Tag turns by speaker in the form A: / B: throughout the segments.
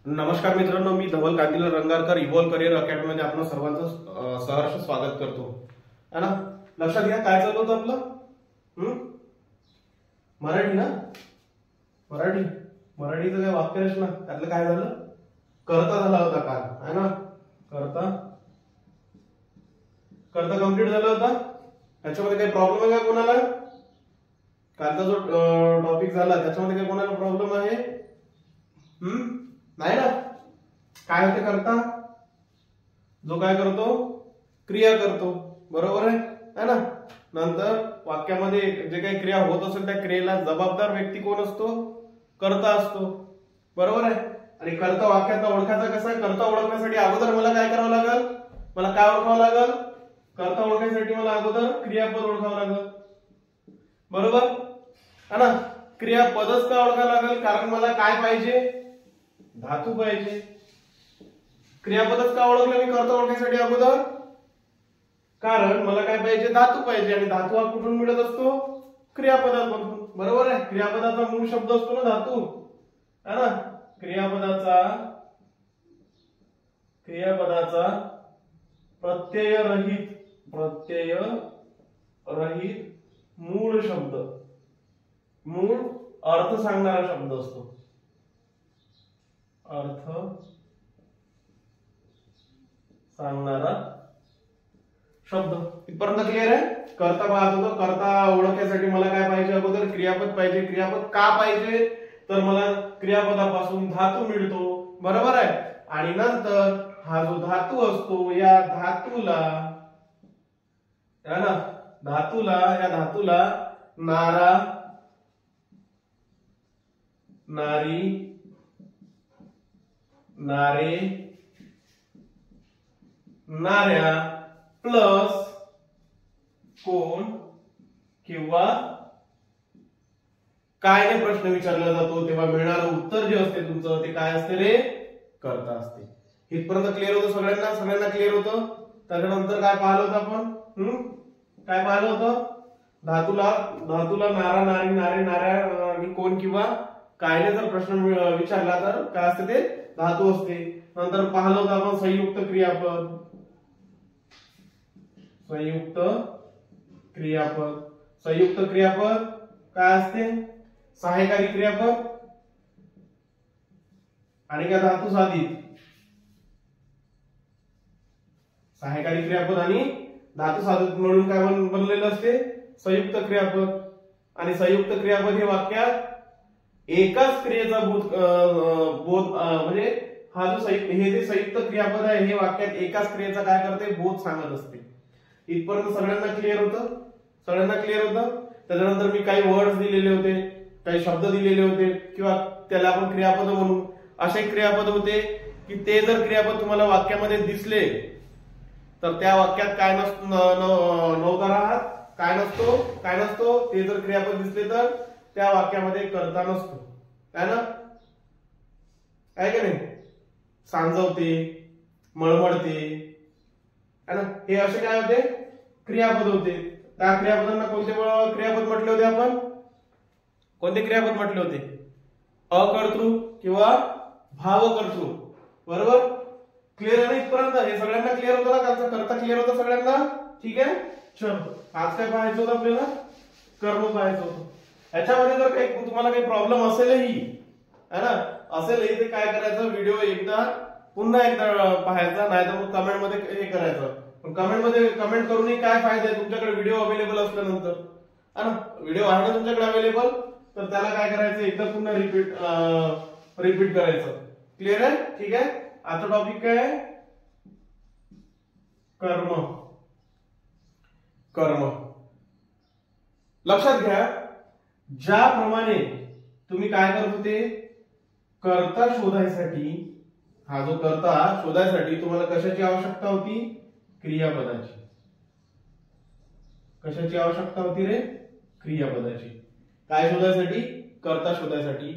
A: नमस्कार मित्रांनो, मी धवल Kantilal रंगारकर evolve career अकॅडमीमध्ये आपण सर्वांचं सहर्ष स्वागत करतो. है ना. लक्षात घ्या काय चालू होतं आपलं. मराठी ना. मराठीचं काय वाक्यरचना त्यातलं काय झालं, करता झाला होता काल. है ना. करता कंप्लीट झाला होता. त्याच्यामध्ये काही प्रॉब्लेम आहे का कोणाला? कालचा जो टॉपिक झाला त्याच्यामध्ये काही कोणाला प्रॉब्लेम आहे? नाही ना. काय होते करता? जो काय करतो, क्रिया करतो. बरोबर आहे ना. नंतर वाक्यामध्ये जे काही क्रिया होत असेल त्या क्रियेला जबाबदार व्यक्ती कोण असतो? कर्ता असतो. बरोबर आहे. आणि कर्ता वाक्याचा ओळखायचा कसा? कर्ता ओळखण्यासाठी अगोदर मला काय करावं लागेल? मला काय ओळखावं लागेल? कर्ता ओळखण्यासाठी मला अगोदर क्रियापद ओळखावं लागेल. बरोबर है ना. क्रियापदच का ओळखावं लागेल? कारण मला काय पाहिजे? धातू पाहिजे. क्रियापदच का ओळखलं मी कर्ता ओळखण्यासाठी अगोदर? कारण मला काय पाहिजे? धातू पाहिजे. आणि धातू हा कुठून मिळत असतो? क्रियापदापासून. बरोबर आहे. क्रियापदाचा मूळ शब्द असतो ना धातू. है ना. क्रियापदाचा प्रत्यय रहित मूळ शब्द, मूळ अर्थ सांगणारा शब्द असतो. अर्थ सांगणारा शब्द. इथपर्यंत क्लिअर आहे? कर्ता पाहत होतो. कर्ता ओळखण्यासाठी मला काय पाहिजे? अगोदर क्रियापद पाहिजे. क्रियापद का पाहिजे? तर मला क्रियापदापासून धातू मिळतो. बरोबर आहे. आणि नंतर हा जो धातू असतो या धातूला नारा, नारी, नारे, नाऱ्या प्लस कोण किंवा काय ने प्रश्न विचारला जातो तेव्हा मिळणारं उत्तर जे असते तुमचं ते काय असते रे? कर्ता असते. इथपर्यंत क्लिअर होतं सगळ्यांना क्लिअर होतं. त्याच्यानंतर काय पाहिलं होतं आपण? काय पाहिलं होतं? धातूला नारा, नारी, नारे, नाऱ्या आणि कोण किंवा कायने जर प्रश्न विचारला तर काय असते ते? धातू असते. नंतर पाहिलं होतं आपण संयुक्त क्रियापद. संयुक्त क्रियापद काय असते? सहाय्यकारी क्रियापद आणि काय धातू साधित. सहाय्यकारी क्रियापद आणि धातू साधित म्हणून काय बनलेलं असते? संयुक्त क्रियापद. आणि संयुक्त क्रियापद हे वाक्यात एकाच क्रियेचा बोध म्हणजे हा जो हे जे संयुक्त क्रियापद आहे हे वाक्यात एकाच क्रियेचा काय करते? बोध सांगत असते. इथपर्यंत सगळ्यांना क्लिअर होतं? त्याच्यानंतर मी काही वर्ड्स दिलेले होते, काही शब्द दिलेले होते किंवा त्याला आपण क्रियापद म्हणू. असे क्रियापद होते की ते जर क्रियापद तुम्हाला वाक्यामध्ये दिसले तर त्या वाक्यात काय नव्हता राहत. काय नसतो. ते जर क्रियापद दिसले तर त्या वाक्यामध्ये कर्ता नसतो. है ना. आहे की नाही? सांजवते, मळमळते, है ना. हे असे काय होते? क्रियापद होते. त्या क्रियापदांना कोणते क्रियापद म्हटले होते आपण? कोणते क्रियापद म्हटले होते? अकर्तृ किंवा भावकर्तृ. बरोबर. क्लिअर आहे ना इथपर्यंत? हे सगळ्यांना क्लिअर होतं ना? कालचा कर्ता क्लिअर होता सगळ्यांना? ठीक आहे. चलो आज काय पाहायचं होतं आपल्याला? कर्म पाहायचं होतं. याच्यामध्ये जर काही तुम्हाला काही प्रॉब्लेम असेलही, है ना, असेलही ते काय करायचं? व्हिडिओ पुन्हा एकदा पाहायचा, नाहीतर मग कमेंट मध्ये हे करायचं. पण कमेंट करूनही काय फायदा आहे? तुमच्याकडे व्हिडिओ अवेलेबल असल्यानंतर, है ना, व्हिडिओ आहे ना तुमच्याकडे अवेलेबल, तर त्याला काय करायचं? एकदा पुन्हा रिपीट करायचं. क्लिअर आहे? ठीक आहे. आजचा टॉपिक काय आहे? कर्म. लक्षात घ्या, ज्याप्रमाणे तुम्ही काय करत होते? कर्ता शोधायसाठी, हा जो कर्ता शोधायसाठी तुम्हाला कशाची आवश्यकता होती? क्रियापदाची. कशाची आवश्यकता होती रे? क्रियापदाची. काय शोधायसाठी? कर्ता शोधायसाठी.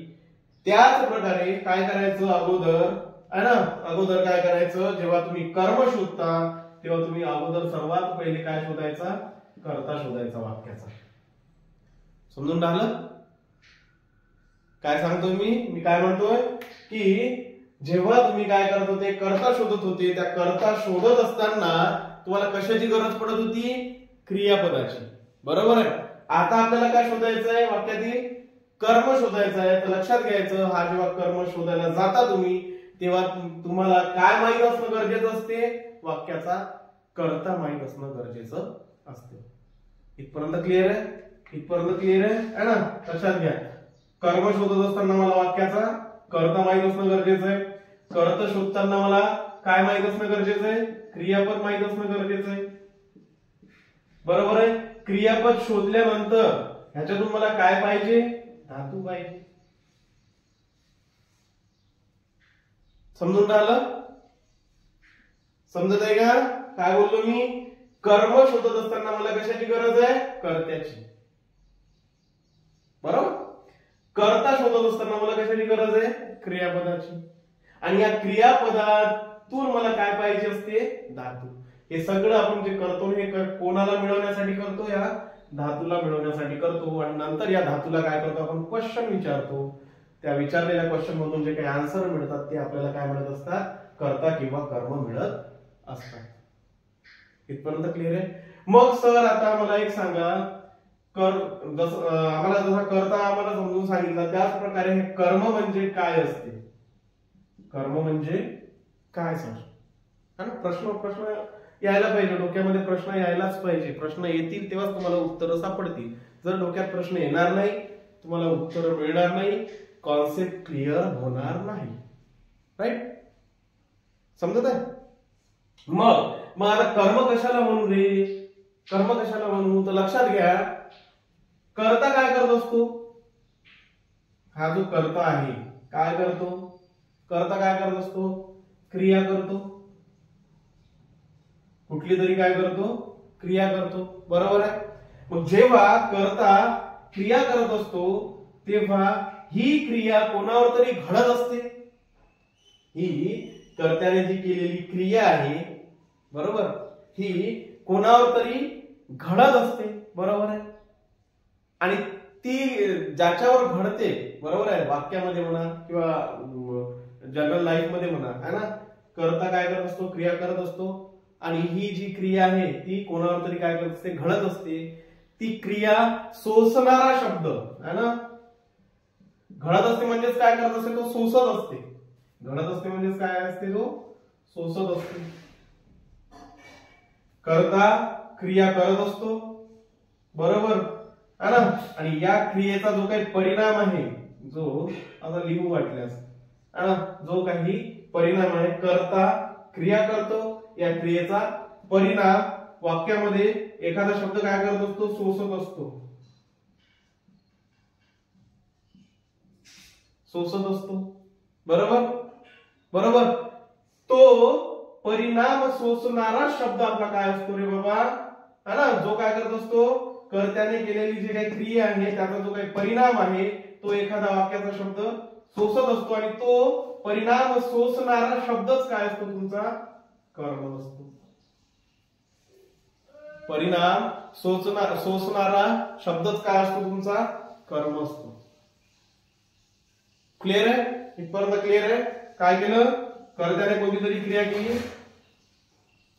A: त्याच प्रकारे काय करायचं अगोदर? है ना. अगोदर काय करायचं? जेव्हा तुम्ही कर्म शोधता तेव्हा तुम्ही अगोदर सर्वात पहिले काय शोधायचा? कर्ता शोधायचा वाक्याचा. समजून राहिलं? काय सांगतोय मी काय म्हणतोय की जेव्हा तुम्ही काय करत होते, कर्ता शोधत होते, त्या कर्ता शोधत असताना तुम्हाला कशाची गरज पडत होती? क्रियापदाची. बरोबर आहे. आता आपल्याला काय शोधायचं आहे? वाक्यातील कर्म शोधायचं आहे. तर लक्षात घ्यायचं, हा जेव्हा कर्म शोधायला जाता तुम्ही, तेव्हा तुम्हाला काय माहीत असणं गरजेचं असते? वाक्याचा कर्ता माहीत असणं गरजेचं असते. इथपर्यंत क्लिअर आहे? इथपर्यंत क्लिअर आहे ना? लक्षात घ्या, कर्म शोधत असताना मला वाक्याचा कर्ता माहीत असणं गरजेचं आहे. कर्ता शोधताना मला काय माहीत असणं गरजेचं आहे? क्रियापद माहीत असणं गरजेचं आहे. बरोबर आहे. क्रियापद शोधल्यानंतर ह्याच्यातून मला काय पाहिजे? धातू पाहिजे. समजून राहिलं? समजत आहे का काय बोललो मी? कर्म शोधत असताना मला कशाची गरज आहे? कर्त्याची. बरोबर. कर्ता शोधत असताना मला कशाची गरज आहे? क्रियापदाची. आणि या क्रियापदातून मला काय पाहिजे असते? धातू. हे सगळं आपण जे करतो हे कोणाला मिळवण्यासाठी करतो? या धातूला मिळवण्यासाठी करतो. आणि नंतर या धातूला काय करतो आपण? क्वेश्चन विचारतो. त्या विचारलेल्या क्वेश्चन मधून जे काही आन्सर मिळतात ते आपल्याला काय मिळत असतात? कर्ता किंवा कर्म मिळत असतात. इथपर्यंत क्लिअर आहे? मग सर आता मला एक सांगा, आम्हाला जसा कर्ता आम्हाला समजून सांगितलं, त्याच प्रकारे हे कर्म म्हणजे काय असते? कर्म म्हणजे काय सर? प्रश्न यायला पाहिजे डोक्यामध्ये. प्रश्न यायलाच पाहिजे. प्रश्न येतील तेव्हाच तुम्हाला उत्तर सापडतील. जर डोक्यात प्रश्न येणार नाही, तुम्हाला उत्तर मिळणार नाही, कॉन्सेप्ट क्लिअर होणार नाही. राईट? समजत आहे? मग आता कर्म कशाला म्हणू रे? कर्म कशाला म्हणू? तर लक्षात घ्या, कर्ता काय करत असतो? हा जो कर्ता आहे काय करतो? कर्ता काय करत असतो? क्रिया करतो. कुठली तरी काय करतो? क्रिया करतो. बरोबर आहे. मग जेव्हा कर्ता क्रिया करत असतो तेव्हा ही क्रिया कोणावर तरी घडत असते. ही कर्त्याने जी केलेली क्रिया आहे, बरोबर, ही कोणावर तरी घडत असते. बरोबर आहे. आणि ती ज्याच्यावर घडते, बरोबर आहे, वाक्यामध्ये म्हणा किंवा जनरल लाईफ मध्ये म्हणा, है ना, कर्ता काय करत असतो? क्रिया करत असतो. आणि ही जी क्रिया आहे ती कोणावर तरी काय करत असते? घडत असते. ती क्रिया सोसणारा शब्द है ना, घडत असते म्हणजेच काय करत असते? तो सोसत असते. घडत असते म्हणजेच काय असते? तो सोसत असते. कर्ता क्रिया करत असतो. बरोबर है ना. आणि या क्रियेचा जो काही परिणाम आहे, जो आता लिहू वाटल्यास है ना, जो काही परिणाम आहे, कर्ता क्रिया करतो, या क्रियेचा परिणाम वाक्यामध्ये एखादा शब्द काय करत असतो? सोसत असतो. सोसत असतो. बरोबर बरोबर. तो परिणाम सोसणारा शब्द आपला काय असतो रे बाबा? है ना, जो काय करत असतो? कर्त्याने केलेली जी काही क्रिया आहे त्याचा जो काही परिणाम आहे तो एखादा वाक्याचा शब्द सोसत असतो. आणि तो परिणाम सोसणारा शब्दच काय असतो? तुमचा कर्म असतो. परिणाम सोसणारा शब्दच काय असतो? तुमचा कर्म असतो. क्लिअर आहे? इथपर्यंत क्लिअर आहे? काय केलं? कर्त्याने कोणती तरी क्रिया केली,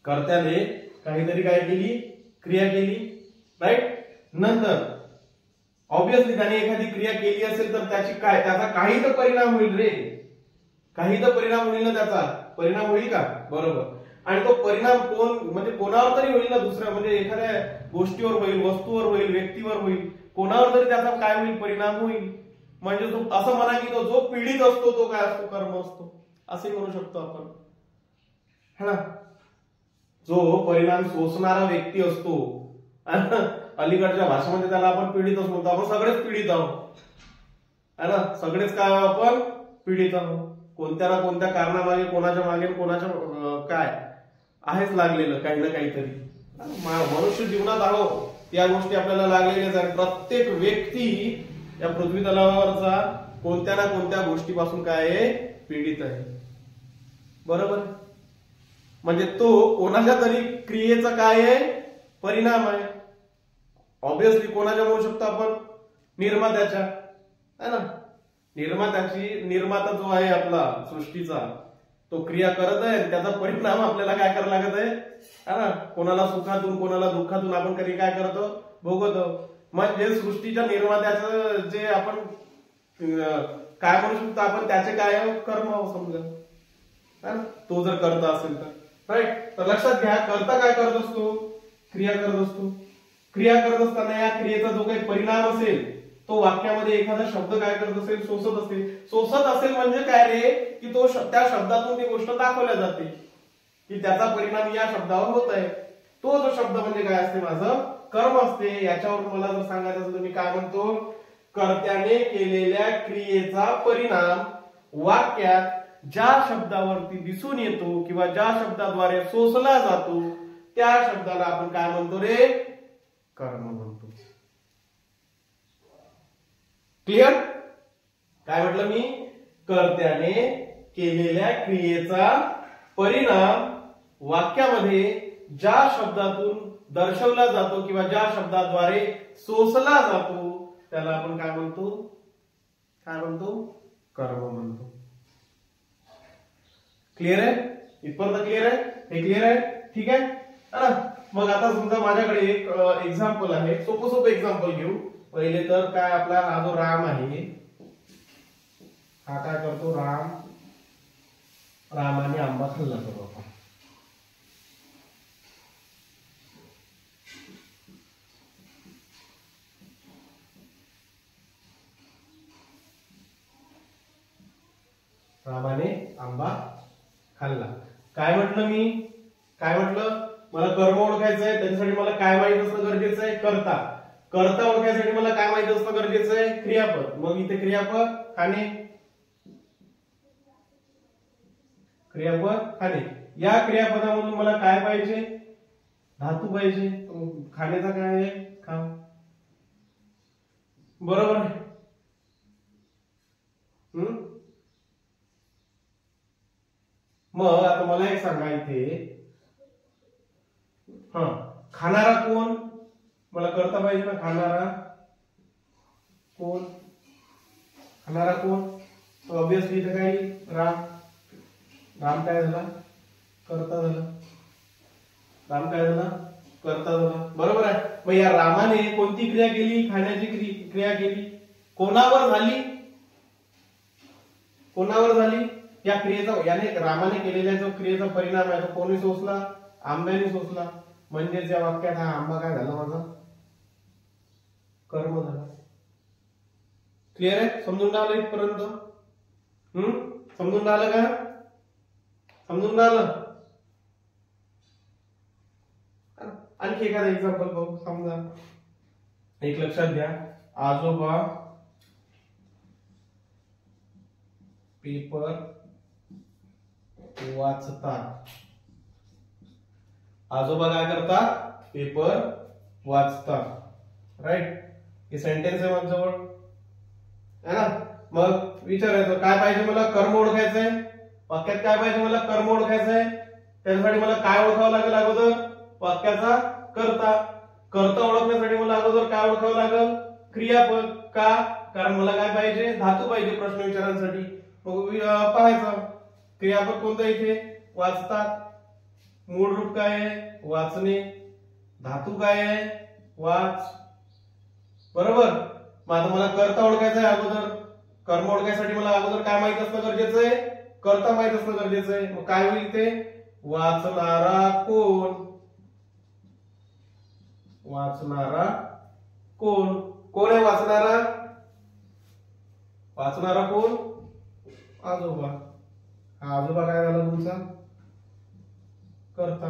A: कर्त्याने काहीतरी काय केली? क्रिया केली. राईट. नंतर ऑब्विसली त्याने एखादी क्रिया केली असेल तर त्याचा काही तर परिणाम होईल रे. काही तर परिणाम होईल ना, त्याचा परिणाम होईल का? बरोबर. आणि तो परिणाम म्हणजे कोणावर तरी होईल ना, दुसऱ्या म्हणजे एखाद्या गोष्टीवर होईल, वस्तूवर होईल, व्यक्तीवर होईल, कोणावर तरी त्याचा काय होईल? परिणाम होईल. म्हणजे असं म्हणा की तो जो पीडित असतो तो काय असतो? कर्म असतो, असे म्हणू शकतो आपण, है ना. जो परिणाम सोसणारा व्यक्ती असतो, अलीकडच्या भाषेमध्ये त्याला आपण पीडितच म्हणतो. आपण सगळेच पीडित आहोत, है ना. सगळेच काय आपण पीडित आहोत. कोणत्या ना कोणत्या कारणामागे, कोणाच्या मागे कोणाच्या काय आहेच लागलेलं काही ना काहीतरी. मनुष्य जीवनात आहोत या गोष्टी आपल्याला लागलेल्याच आहेत. प्रत्येक व्यक्ती या पृथ्वी तलावावरचा कोणत्या ना कोणत्या गोष्टीपासून काय आहे? पीडित आहे. बरोबर. म्हणजे तो कोणाच्या तरी क्रियेचा काय आहे? परिणाम आहे. ऑब्विसली कोणाच्या म्हणू शकतो आपण? निर्मात्याच्या, है ना. निर्माता जो आहे आपला सृष्टीचा, तो क्रिया करत आहे, त्याचा परिणाम आपल्याला काय करायला लागत आहे ना, कोणाला सुखातून कोणाला दुःखातून आपण कधी काय करतो, भोगवतो. म्हणजे सृष्टीच्या निर्मात्याचं जे आपण काय म्हणू शकतो आपण, त्याचे काय कर्म समजा, तो जर करता असेल तर राईट. तर लक्षात घ्या, करता काय करत असतो, क्रिया करत असतो. क्रिया करत असताना या क्रियेचा जो काही परिणाम असेल तो वाक्यामध्ये एखादा शब्द काय करत असेल, सोसत असेल. सोसत असेल म्हणजे काय रे, की तो त्या शब्दातून ती गोष्ट दाखवल्या जाते की त्याचा परिणाम या शब्दावर होत आहे. तो जो शब्द म्हणजे काय असते, माझं कर्म असते. याच्यावर मला जर सांगायचं असेल तर मी काय म्हणतो, कर्त्याने केलेल्या क्रियेचा परिणाम वाक्यात ज्या शब्दावरती दिसून येतो किंवा ज्या शब्दाद्वारे सोसला जातो त्या शब्दाला आपण काय म्हणतो रे, कर्म म्हणतो. क्लिअर? काय म्हटलं मी, कर्त्याने केलेल्या क्रियेचा परिणाम वाक्यामध्ये ज्या शब्दातून दर्शवला जातो किंवा ज्या शब्दाद्वारे सोसला जातो त्याला आपण काय म्हणतो, कर्म म्हणतो. क्लिअर आहे? इथपर्यंत क्लिअर आहे? हे क्लिअर आहे? ठीक आहे. मग आता समजा माझ्याकडे एक एक्झाम्पल आहे, सोपं एक्झाम्पल घेऊ. पहिले तर काय, आपला हा जो राम आहे, हा काय करतो, रामाने आंबा खाल्ला तो आपण. रामाने आंबा खाल्ला. काय म्हटलं मी, मला कर्म ओळखायचं आहे, त्याच्यासाठी मला काय माहित असणं गरजेचं आहे, कर्ता ओळखायसाठी मला काय माहित असणं गरजेचं आहे, क्रियापद. मग इथे क्रियापद खाणे, या क्रियापदामधून मला काय पाहिजे, धातू पाहिजे. खाण्याचा काय आहे, खा. बरोबर आहे. मग आता मला एक सांगा इथे, खाणारा कोण, मला करता पाहिजे ना, खाणारा कोण, ऑब्विसली इथे काय, राम काय झाला, करता झाला. बरोबर आहे. मग या रामाने कोणती क्रिया केली, खाण्याची क्रिया केली. कोणावर झाली, या क्रियेचा, याने रामाने केलेल्या जो क्रियेचा परिणाम आहे तो कोणी सोसला, आंब्याने सोसला. म्हणजे या वाक्यात हा आंबा काय झाला, माझा कर्म झाला. क्लिअर आहे? समजून राहिलं इथपर्यंत? समजून राहिलं का? आणखी एखादा एक्झाम्पल बघू. समजा एक लक्षात घ्या, आजोबा पेपर वाचतात. आजोबा काय करतात, पेपर वाचतात. राईट? हे सेंटेन्स आहे माझ्याजवळ, है ना. मग विचारायचं काय पाहिजे, मला कर्म ओळखायचंय. वाक्यात काय पाहिजे, मला कर्म ओळखायचंय. त्यासाठी मला काय ओळखावं लागेल, अगोदर वाक्याचा कर्ता ओळखण्यासाठी मला अगोदर काय ओळखावं लागेल, क्रियापद. का? कारण मला काय पाहिजे, धातू पाहिजे प्रश्न विचारण्यासाठी. मग पाहायचं क्रियापद कोणतं, इथे वाचतात. मूळ रूप काय आहे, वाचणे. धातू काय आहे, वाच. बरोबर. मग आता मला कर्ता ओळखायचा आहे अगोदर. कर्म ओळखायसाठी मला अगोदर काय माहित असणं गरजेचं आहे, कर्ता माहित असणं गरजेचं आहे. मग काय होईल ते, वाचणारा कोण. कोण आहे वाचणारा, कोण, आजोबा. हा आजोबा काय झाला तुमचा, कर्ता.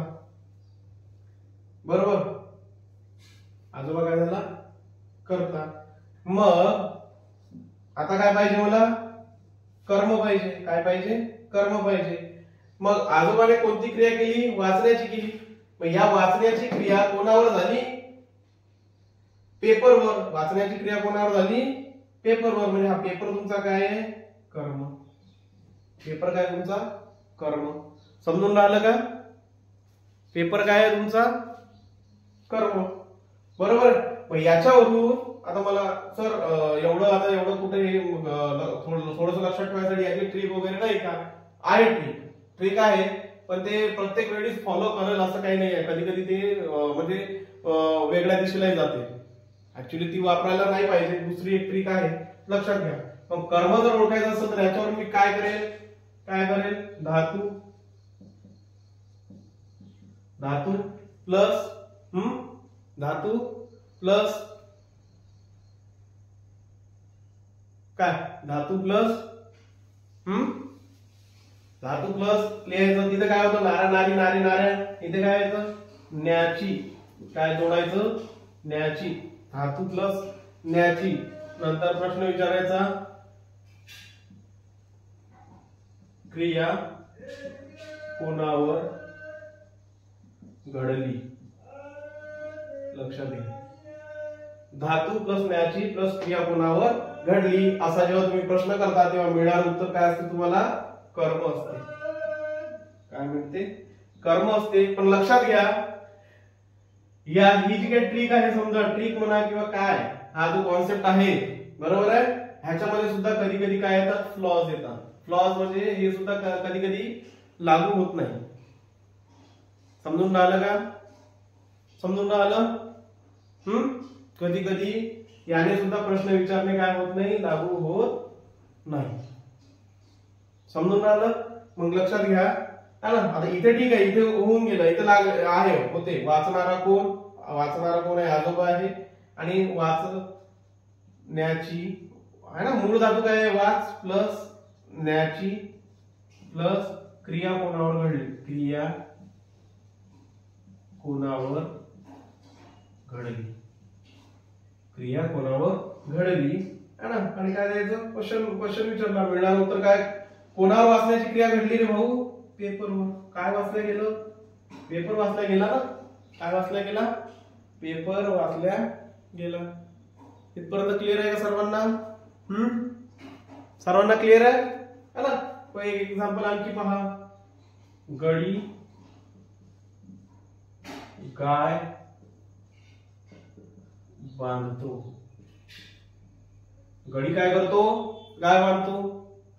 A: बरोबर. आजोबा काय झाला, कर्ता. मग आता काय पाहिजे मला, कर्म पाहिजे. काय पाहिजे, कर्म पाहिजे. मग आजोबाने कोणती क्रिया केली, वाचण्याची केली. मग या वाचण्याची क्रिया कोणावर झाली, पेपरवर. वाचण्याची क्रिया कोणावर झाली, पेपरवर. म्हणजे हा पेपर तुमचा काय आहे, कर्म. पेपर काय तुमचा, कर्म. समजून राहिलं का? पेपर काय आहे तुमचा, कर्म. बरोबर. याच्यावरून आता मला सर एवढं कुठे थोडस लक्षात ठेवायसाठी याची ट्रिक वगैरे नाही का? आहे ट्रिक आहे, पण ते प्रत्येक वेळेस फॉलो करेल असं काही नाही आहे. कधी कधी ते म्हणजे वेगळ्या दिशेलाही जाते. ऍक्च्युली ती वापरायला नाही पाहिजे. दुसरी एक ट्रिक आहे, लक्षात घ्या. पण कर्म जर ओळखायचं असेल तर याच्यावर मी काय करेल धातू प्लस काय धातू प्लस लिहायचं. तिथे काय होतं नारा नारी नारी नाऱ्या, इथे काय येतं न्याची. काय जोडायचं न्याची, धातू प्लस न्याची. नंतर प्रश्न विचारायचा क्रिया कोणावर घडली. लक्षात घ्या, धातू प्लस न्याची प्लस क्रिया कोणावर घडली असा जेव्हा तुम्ही प्रश्न करता तेव्हा मिळणारं उत्तर काय असते तुम्हाला? कर्म असते. काय म्हणते? कर्म असते. पण लक्षात घ्या, ही जी काही ट्रिक आहे, समजा ट्रिक म्हणा किंवा काय, हा जो कॉन्सेप्ट आहे बरोबर आहे, ह्याच्यामध्ये सुद्धा कधी कधी काय येतात? फ्लॉज येतात. फ्लॉज म्हणजे हे सुद्धा कधी कधी लागू होत नाही. समजून राहिलं का? समजून राहिलं? कधी कधी याने सुद्धा प्रश्न विचारणे काय होत नाही? लागू होत नाही. समजून राहिलं? मग लक्षात घ्या. आता इथे ठीक आहे, इथे होऊन गेलं, इथे आहे होते. वाचणारा कोण आहे? आजोबा आहे. आणि वाचण्याची आहे ना, मूळ धातू काय आहे? वाच प्लस न्याची प्लस क्रिया कोणावर घडली. क्रिया कोणावर घडली है ना. आणि काय द्यायचं? क्वेश्चन विचारला, मिळणार उत्तर काय? कोणावर वाचण्याची क्रिया घडली रे भाऊ? पेपरवर. काय वाचल्या गेलं? पेपर वाचल्या गेला ना. काय वाचल्या गेला? पेपर वाचल्या गेला. इथपर्यंत क्लिअर आहे का सर्वांना? सर्वांना क्लिअर आहे ना. एक एक्झाम्पल आणखी पहा. गडी गाय बांधतो. गडी काय करतो? गाय बांधतो.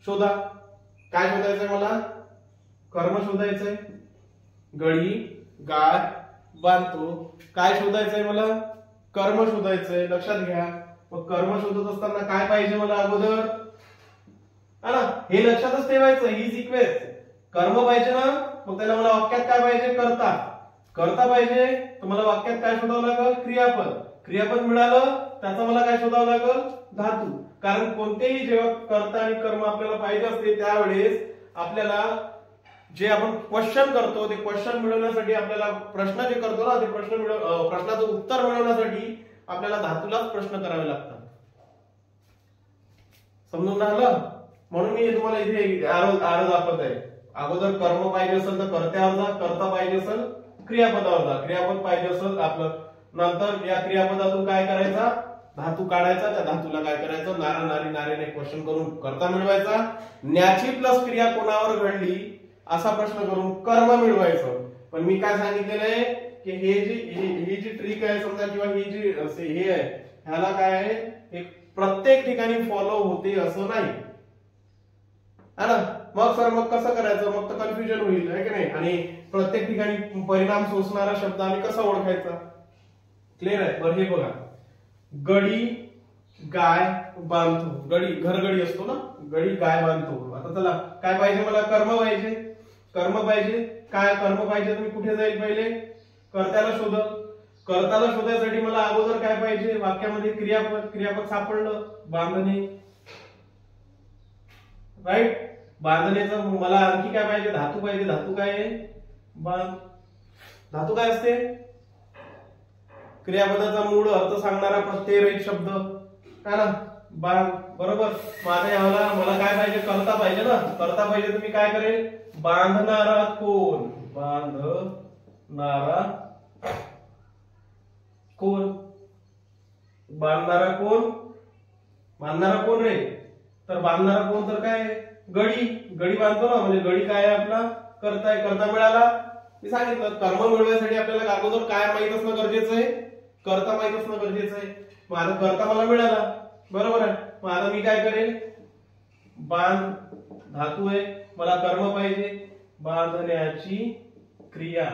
A: शोधा. काय शोधायचंय मला? कर्म शोधायचंय. गडी गाय बांधतो. काय शोधायचंय मला? कर्म शोधायचंय. लक्षात घ्या. मग कर्म शोधत असताना काय पाहिजे मला अगोदर? है ना, हे लक्षातच ठेवायचं. ही सिक्वेन्स. कर्म पाहिजे ना, मग त्याला मला वाक्यात काय पाहिजे? कर्ता पाहिजे. तर मला वाक्यात काय शोधावं लागेल? क्रियापद मिळालं, त्याचा मला काय शोधावं लागेल? धातू. कारण कोणतेही जेव्हा कर्ता आणि कर्म आपल्याला पाहिजे असते त्यावेळेस आपल्याला जे आपण क्वेश्चन करतो ते क्वेश्चन मिळवण्यासाठी, आपल्याला प्रश्न जे करतो ना ते प्रश्नाचं उत्तर मिळवण्यासाठी आपल्याला धातूलाच प्रश्न करावे लागतात. समजून राहिलं? म्हणून मी तुम्हाला इथे आरो दाखवत आहे. अगोदर कर्म पाहिजे असेल तर कर्त्यावर जा, कर्ता पाहिजे असेल क्रियापदावर जा, क्रियापद पाहिजे असेल आपलं, नंतर या क्रियापदातून काय करायचा? धातू काढायचा. त्या धातूला काय करायचं? नारा नारी नारेने क्वेश्चन करून कर्ता मिळवायचा. न्याची प्लस क्रिया कोणावर घडली असा प्रश्न करून कर्म मिळवायचं. पण मी काय सांगितलेलं आहे की ही जी ट्रिक आहे समजा, किंवा ही जी हे आहे, ह्याला काय आहे? हे प्रत्येक ठिकाणी फॉलो होते असं नाही है ना. मग सर मग कसं करायचं? मग तर कन्फ्युजन होईल आहे की नाही. आणि प्रत्येक ठिकाणी परिणाम सोसणारा शब्द आम्ही कसा ओळखायचा? क्लिअर आहे? बरं हे बघा, गडी गाय बांधतो. गडी घरगडी असतो ना, गडी गाय बांधतो. आता चला काय पाहिजे मला? कर्म पाहिजे. काय कर्म पाहिजे? तुम्ही कुठे जाईल? पहिले कर्त्याला शोधल. कर्त्याला शोधायसाठी मला अगोदर काय पाहिजे? वाक्यामध्ये क्रियापद सापडलं, बांधणे. राईट? बांधण्याचं मला आणखी काय पाहिजे? धातू पाहिजे. धातू काय आहे? धातू काय असते? क्रियापदाचा मूळ अर्थ सांगणारा प्रत्ययरहित शब्द है ना. बरोबर. माझ्या याला मला काय पाहिजे? कर्ता पाहिजे ना. कर्ता पाहिजे तर मी काय करेल? बांधणारा कोण? बांधणारा कोण रे? तर बांधणारा कोण तर काय? गडी बांधतो ना, म्हणजे गडी काय आहे? आपला कर्ता मिळाला. मी सांगितलं कर्म मिळवण्यासाठी आपल्याला अगोदर काय माहित असणं गरजेचं आहे? कर्ता माहित असणं गरजेचं आहे. मग आता कर्ता मला मिळाला, बरोबर आहे. मग आता मी काय करेल, बांध धातू आहे, मला कर्म पाहिजे. बांधण्याची क्रिया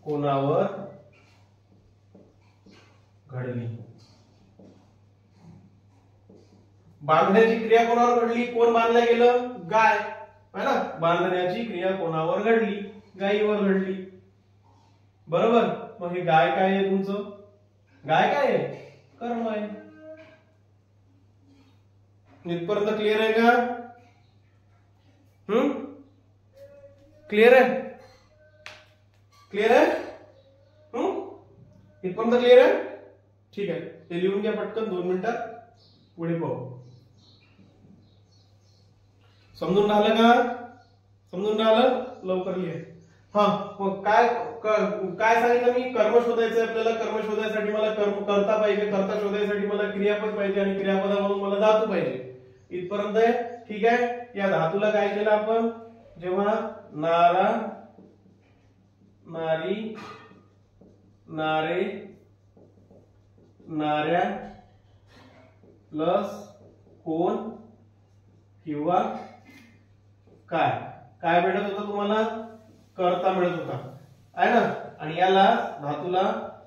A: कोणावर घडली. बांधण्याची क्रिया कोणावर घडली, कोण बांधलं गेलं, गाय है ना. बांधण्याची क्रिया कोणावर घडली, गायीवर घडली, बरोबर. मग हे गाय काय आहे तुमचं, गाय काय आहे, कर्म आहे. इथपर्यंत क्लिअर आहे का? क्लिअर आहे, क्लिअर आहे. इथपर्यंत क्लिअर आहे, ठीक आहे. ते लिहून घ्या पटकन, 2 मिनिटात पुढे पाहू. समजून राहिलं का, समजून राहिलं, लवकर लिहा. हा, मग काय काय सांगितलं मी, कर्म शोधायचं आपल्याला. कर्म शोधायसाठी मला कर्ता पाहिजे, कर्ता शोधायसाठी मला क्रियापद पाहिजे, आणि क्रियापदामधून मला धातू पाहिजे. इथपर्यंत आहे, ठीक आहे. या धातूला काय केलं आपण, जेव्हा नारा, नारी, नारे, नाऱ्या प्लस कोण किंवा काय, काय मिळत होतं तुम्हाला, कर्ता मिळत होता आहे ना. आणि याला धातूला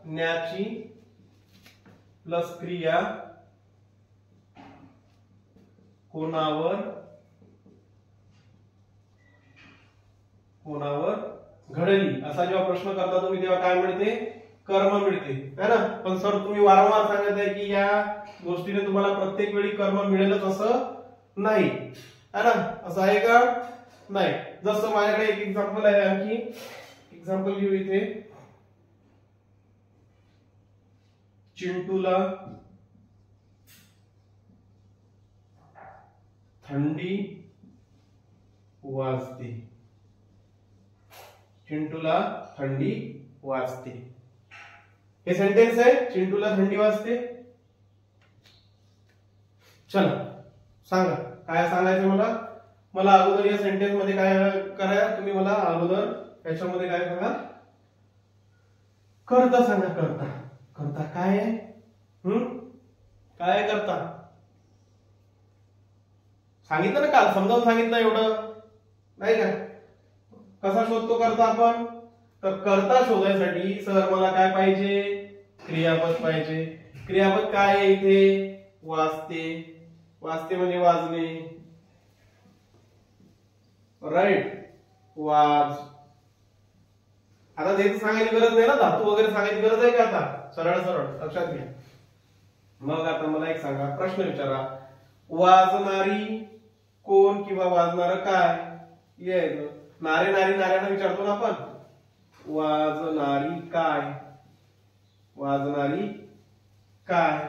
A: न्याची प्लस क्रिया कोणावर घडली असा जेव्हा प्रश्न करता तुम्ही, तेव्हा काय मिळते, कर्म मिळते है ना. पण सर तुम्ही वारंवार सांगत आहे की या गोष्टीने तुम्हाला प्रत्येक वेळी कर्म मिळेलच असं नाही है ना. असं आहे का, नाही. जसं माझ्याकडे एक एक्झाम्पल आहे, आणखी एक्झाम्पल घेऊ इथे. चिंटूला थंडी वाजते, चिंटूला थंडी वाजते. हे सेंटेन्स आहे, चिंटूला थंडी वाजते. चला सांगा काय सांगायचं मला अगोदर या सेंटेन्स मध्ये काय करा तुम्ही, मला अगोदर याच्यामध्ये काय सांगा, कर्ता सांगा. कर्ता काय आहे, काय करता सांगितलं ना काल, समजावून सांगितलं एवढं नाही का. कसा शोधतो कर्ता आपण, तर कर्ता शोधायसाठी सर मला काय पाहिजे, क्रियापद पाहिजे. क्रियापद काय आहे इथे, वाजते. वाजते म्हणजे वाजणे, राईट, वाज. आता ते सांगायची गरज नाही ना, धातू वगैरे सांगायची गरज आहे का आता, सरळ सरळ लक्षात घ्या. मग आता मला एक सांगा, प्रश्न विचारा, वाजणारी कोण किंवा वाजणार काय, लिहायचं. नारे नारी नाऱ्यांना विचारतो ना आपण, वाजणारी काय, वाजणारी काय,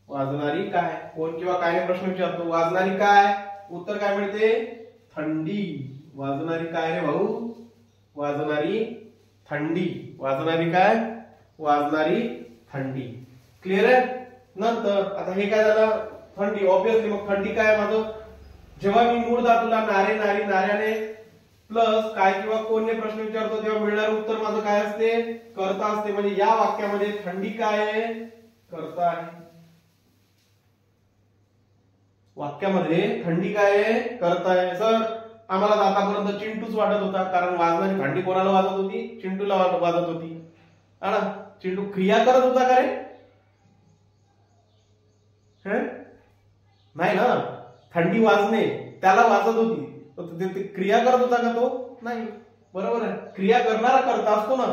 A: वाजणारी काय, कोण किंवा काय प्रश्न विचारतो. वाजणारी काय, उत्तर काय मिळते, थंडी. वाजणारी काय रे भाऊ, वाजणारी थंडी. वाजणारी काय, वाजणारी थंडी. क्लिअर आहे. नंतर आता हे काय झालं, थंडी. ऑब्विसली मग थंडी काय माझं, जेव्हा मी मूळ धातूला नारे नारी नाऱ्याने प्लस काय किंवा कोणने प्रश्न विचारतो तेव्हा मिळणारं उत्तर माझं काय असते, कर्ता असते. म्हणजे या वाक्यामध्ये थंडी काय आहे, कर्ता आहे. वाक्यामध्ये थंडी काय आहे, कर्ता आहे. सर आम्हाला आतापर्यंत चिंटूच वाटत होता, कारण वाजणारी थंडी कोणाला वाजत होती, चिंटूला वाजत होती है ना. चिंटू क्रिया करत होता का रे, नाही ना. थंडी वाजणे त्याला वाजत होती, क्रिया करत होता का तो, नाही. बरोबर आहे. क्रिया करणारा कर्ता असतो ना,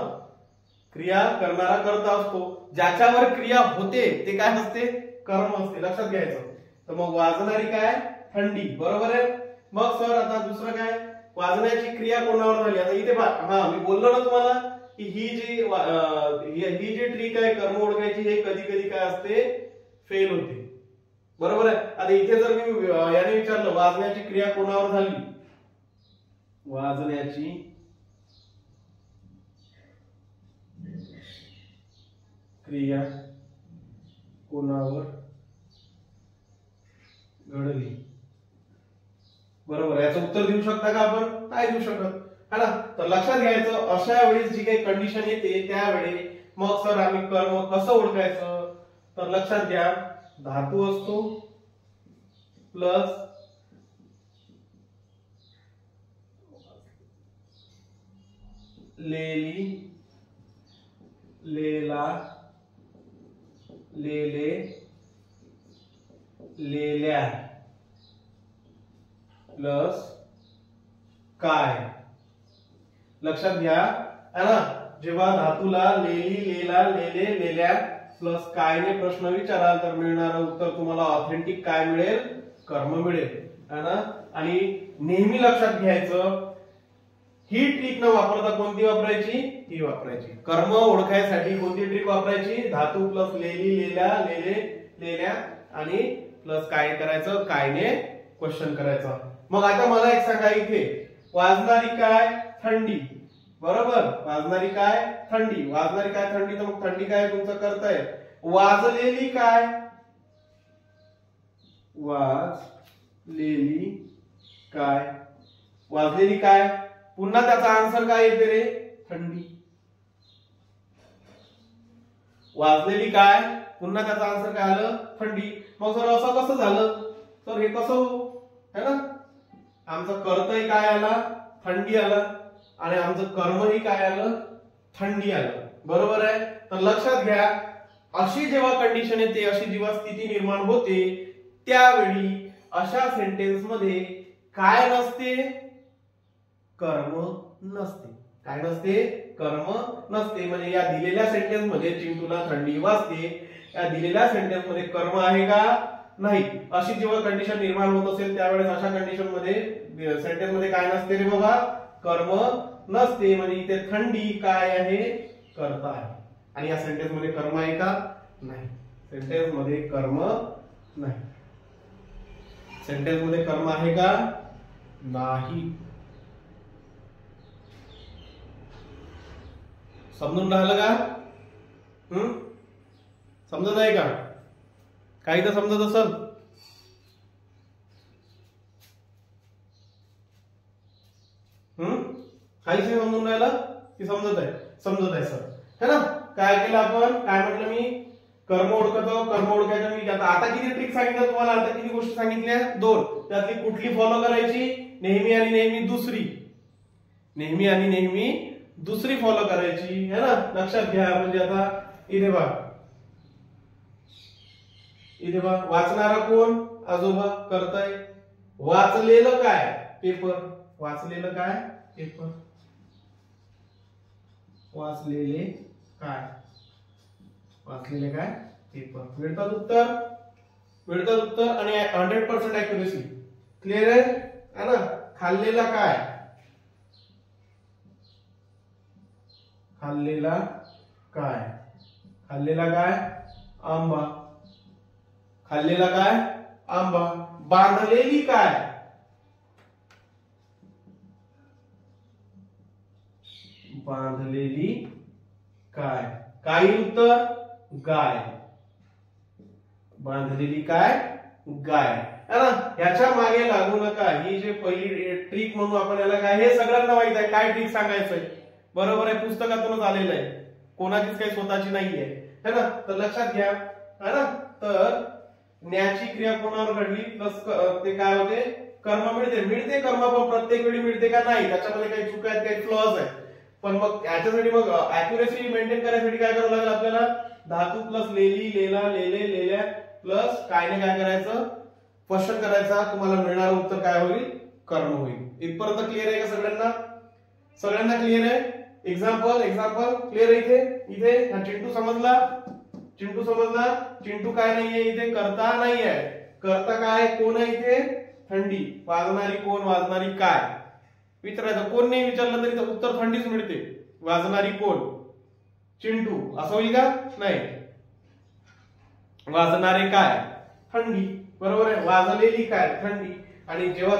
A: क्रिया करणारा कर्ता असतो. ज्याच्यावर क्रिया होते ते काय असते, कर्म असते. लक्षात घ्यायचं. तर मग वाजणारी काय, थंडी. बरोबर आहे. मग सर आता दुसरं काय, वाजण्याची क्रिया कोणावर झाली. आता इथे हा मी बोललो ना तुम्हाला की ही जी ट्रिक आहे कर्म ओळखायची, हे कधी कधी काय असते, फेल होते. बरोबर आहे. आता इथे जर मी याने विचारलं वाजण्याची क्रिया कोणावर झाली, वाजण्याची क्रिया कोणावर घडली, बरोबर. याचं उत्तर देऊ शकता का आपण, नाही देऊ शकत है ना. तर लक्षात घ्यायचं, अशा वेळेस जी काही कंडिशन येते त्यावेळी मग सर आम्ही कर्म कसं ओळखायचं, तर लक्षात घ्या, धातू असतो प्लस लेली, लेला, लेले, लेल्या प्लस काय. लक्षात घ्या है ना, जेव्हा धातूला लेली, लेला, लेले, लेल्या प्लस कायने प्रश्न विचाराल तर मिळणारं उत्तर तुम्हाला ऑथेंटिक काय मिळेल, कर्म मिळेल है ना. आणि नेहमी लक्षात घ्यायचं, ही ट्रिक न वापरता कोणती वापरायची, ही वापरायची. कर्म ओळखायसाठी कोणती ट्रिक वापरायची, धातू प्लस लेली, लेल्या, लेले, लेल्या आणि प्लस काय करायचं, कायने क्वेश्चन करायचं. मग आता मला एक सांगा, इथे वाजणारी काय, थंडी, बरोबर, वाजणारी काय, थंडी, वाजणारी काय, थंडी, तर मग थंडी काय तुमचं करताय. वाजलेली काय, वाजलेली काय, वाजलेली काय, पुन्हा त्याचा आन्सर काय येते रे, थंडी. वाजलेली काय, पुन्हा त्याचा आन्सर काय आलं, थंडी. मग सर असं कसं झालं, तर हे कसं हो है ना, आमचं कर्तही काय आला, थंडी आला, आणि आमचं कर्मही काय आलं, थंडी आलं, बरोबर आहे. तर लक्षात घ्या, अशी जेव्हा कंडिशन येते, अशी जेव्हा स्थिती निर्माण होते, त्यावेळी अशा सेंटेन्स मध्ये काय नसते, कर्म नसते. काय नसते, कर्म नसते. म्हणजे या दिलेल्या सेंटेन्स मध्ये चिंटूला थंडी वाजते, या दिलेल्या सेंटेन्स मध्ये कर्म आहे का, नाही. अशी जेव्हा कंडिशन निर्माण होत असेल त्यावेळेस अशा कंडिशन मध्ये सेंटेन्स मध्ये काय नसते रे बाबा, कर्म नसते. म्हणजे इथे थंडी काय आहे, कर्ता आहे. आणि या सेंटेन्स मध्ये कर्म आहे का, नाही. सेंटेन्स मध्ये कर्म नाही. सेंटेन्स मध्ये कर्म आहे का, नाही. समजून राहिलं का, समजत आहे का, काही तर समजत असेल. काहीच नाही समजून राहिलं की समजत आहे, समजत आहे सर है ना. काय केलं आपण, काय म्हटलं मी, कर्म ओळखतो, कर्म ओळखायचं मी. आता किती ट्रिक सांगितलं तुम्हाला, आता किती गोष्टी सांगितल्या, 2. त्यातली कुठली फॉलो करायची, नेहमी आणि नेहमी दुसरी, नेहमी आणि नेहमी दुसरी फॉलो करायची है ना. लक्षात घ्या. म्हणजे आता इथे बघा, इथे बघा, वाचणारा कोण, आजोबा, करताय. वाचलेलं काय, पेपर, वाचलेलं काय, पेपर, वाचलेले काय, वाचलेले काय, पेपर. मिळतात उत्तर, मिळतात उत्तर. आणि 100% ऍक्युरेसी. क्लिअर आहे ना. खाल्लेला काय, खाल्लेला काय, खाल्लेला काय, आंबा, खाल्लेला काय, आंबा. बांधलेली काय, बांधलेली काय, काही उत्तर, गाय, बांधलेली काय, गाय है ना. याच्या मागे लागू नका. ही जे पहिली ट्रिक म्हणून आपण याला काय, हे सगळ्यांना माहित आहे काय ट्रिक सांगायचंय, बरोबर आहे, पुस्तकातूनच आलेलं आहे, कोणाचीच काही स्वतःची नाहीये है ना. तर लक्षात घ्या है ना. तर न्याची क्रिया कोणावर घडली, प्लस ते काय होते, कर्म मिळते. मिळते कर्म, पण प्रत्येक वेळी मिळते का, नाही. त्याच्यामध्ये काही चुका आहेत, काही फ्लॉज आहेत. पण मग याच्यासाठी मग अॅक्युरेसी मेंटेन करायसाठी काय करावं लागेल आपल्याला, धातू प्लस लेली, लेला, लेले, लेल्या प्लस कायने काय करायचं, क्वेश्चन करायचा. तुम्हाला मिळणारं उत्तर काय होईल, कर्म होईल. इथपर्यंत क्लिअर आहे का सगळ्यांना, सगळ्यांना क्लिअर आहे. एक्झाम्पल, एक्झाम्पल क्लिअर आहे. इथे इथे हा चिंटू समजला, चिंटू समजला. चिंटू काय नाहीये इथे, करता नाहीये. करता काय, कोण आहे इथे, थंडी. वाजणारी कोण, वाजणारी काय विचारायचं. कोण नाही विचारलं तरी उत्तर थंडीच मिळते. वाजणारी कोण, चिंटू, असं होईल का, नाही. वाजणारे काय, थंडी, बरोबर आहे. वाजलेली काय, थंडी. आणि जेव्हा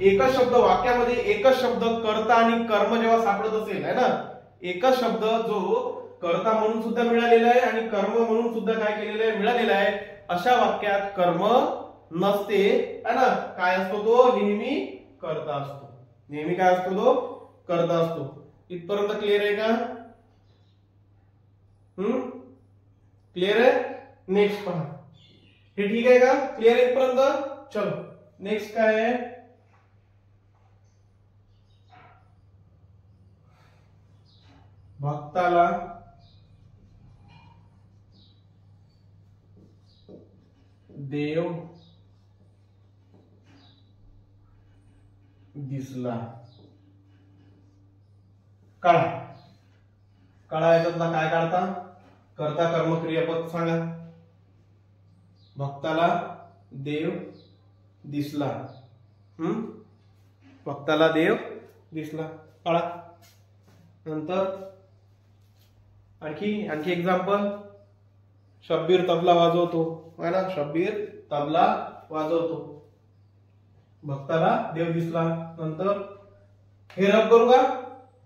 A: एकच शब्द वाक्यामध्ये, एकच शब्द कर्ता आणि कर्म जेव्हा सापडत असेल है ना, एकच शब्द जो कर्ता म्हणून सुद्धा मिळालेला आहे आणि कर्म म्हणून सुद्धा काय केलेलं आहे, मिळालेला आहे, अशा वाक्यात कर्म नसते है ना. काय असतो तो, नेहमी कर्ता असतो. नेहमी काय असतो तो, कर्ता असतो. इथपर्यंत क्लिअर आहे का, क्लिअर आहे? नेक्स्ट पहा, हे ठीक आहे का? क्लिअर आहे इथपर्यंत? चलो नेक्स्ट काय आहे? भक्ताला देव दिसला. काढा काढा, याच्यातला काय काढता? कर्ता कर्म क्रियापद सांगा. भक्ताला देव दिसला. भक्ताला देव दिसला, काढा. नंतर आणखी एक्झाम्पल, शब्बीर तबला वाजवतो, है ना? शब्बीर तबला वाजवतो, भक्ताला देव दिसला. नंतर हे रब करू का?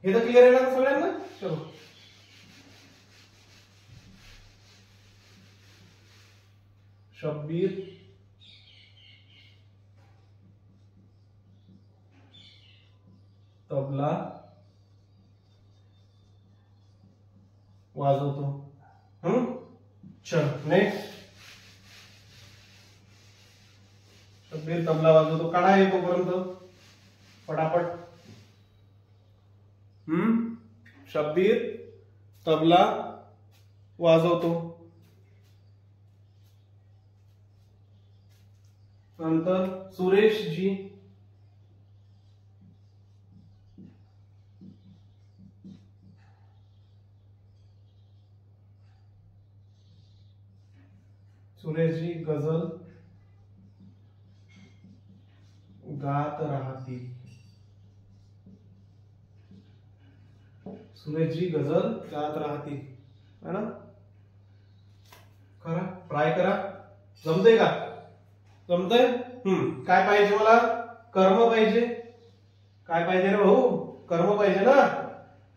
A: हे तर क्लिअर आहे ना सगळ्यांना? चलो शब्बीर तबला वाजवतो. चल नेक्स्ट, शब्बीर तबला वाजवतो, काढा येतो पर्यंत फटाफट. शब्बीर तबला वाजवतो. नंतर सुरेश जी गझल गात राहतील. सुरेशजी गझल गात राहतील, है ना? करा, ट्राय करा. जमतंय का? जमतंय? काय पाहिजे मला? कर्म पाहिजे. काय पाहिजे रे भाऊ? कर्म पाहिजे ना?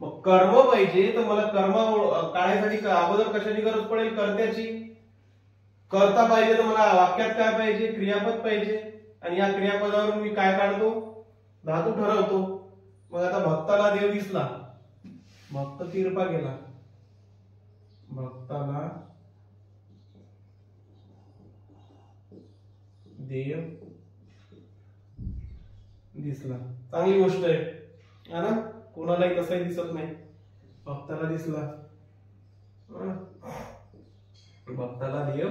A: मग कर्म पाहिजे तर मला कर्म काढायसाठी अगोदर कशाची गरज पडेल? कर्त्याची. कर्ता पाहिजे तर मला वाक्यात काय पाहिजे? क्रियापद पाहिजे. आणि या क्रियापदावरून मी काय काढतो? धातू ठरवतो. मग आता भक्ताला देव दिसला, भक्त तिरपा गेला, भक्ताला देव दिसला. चांगली गोष्ट आहे, है ना? कोणालाही तसंही दिसत नाही. भक्ताला दिसला, भक्ताला देव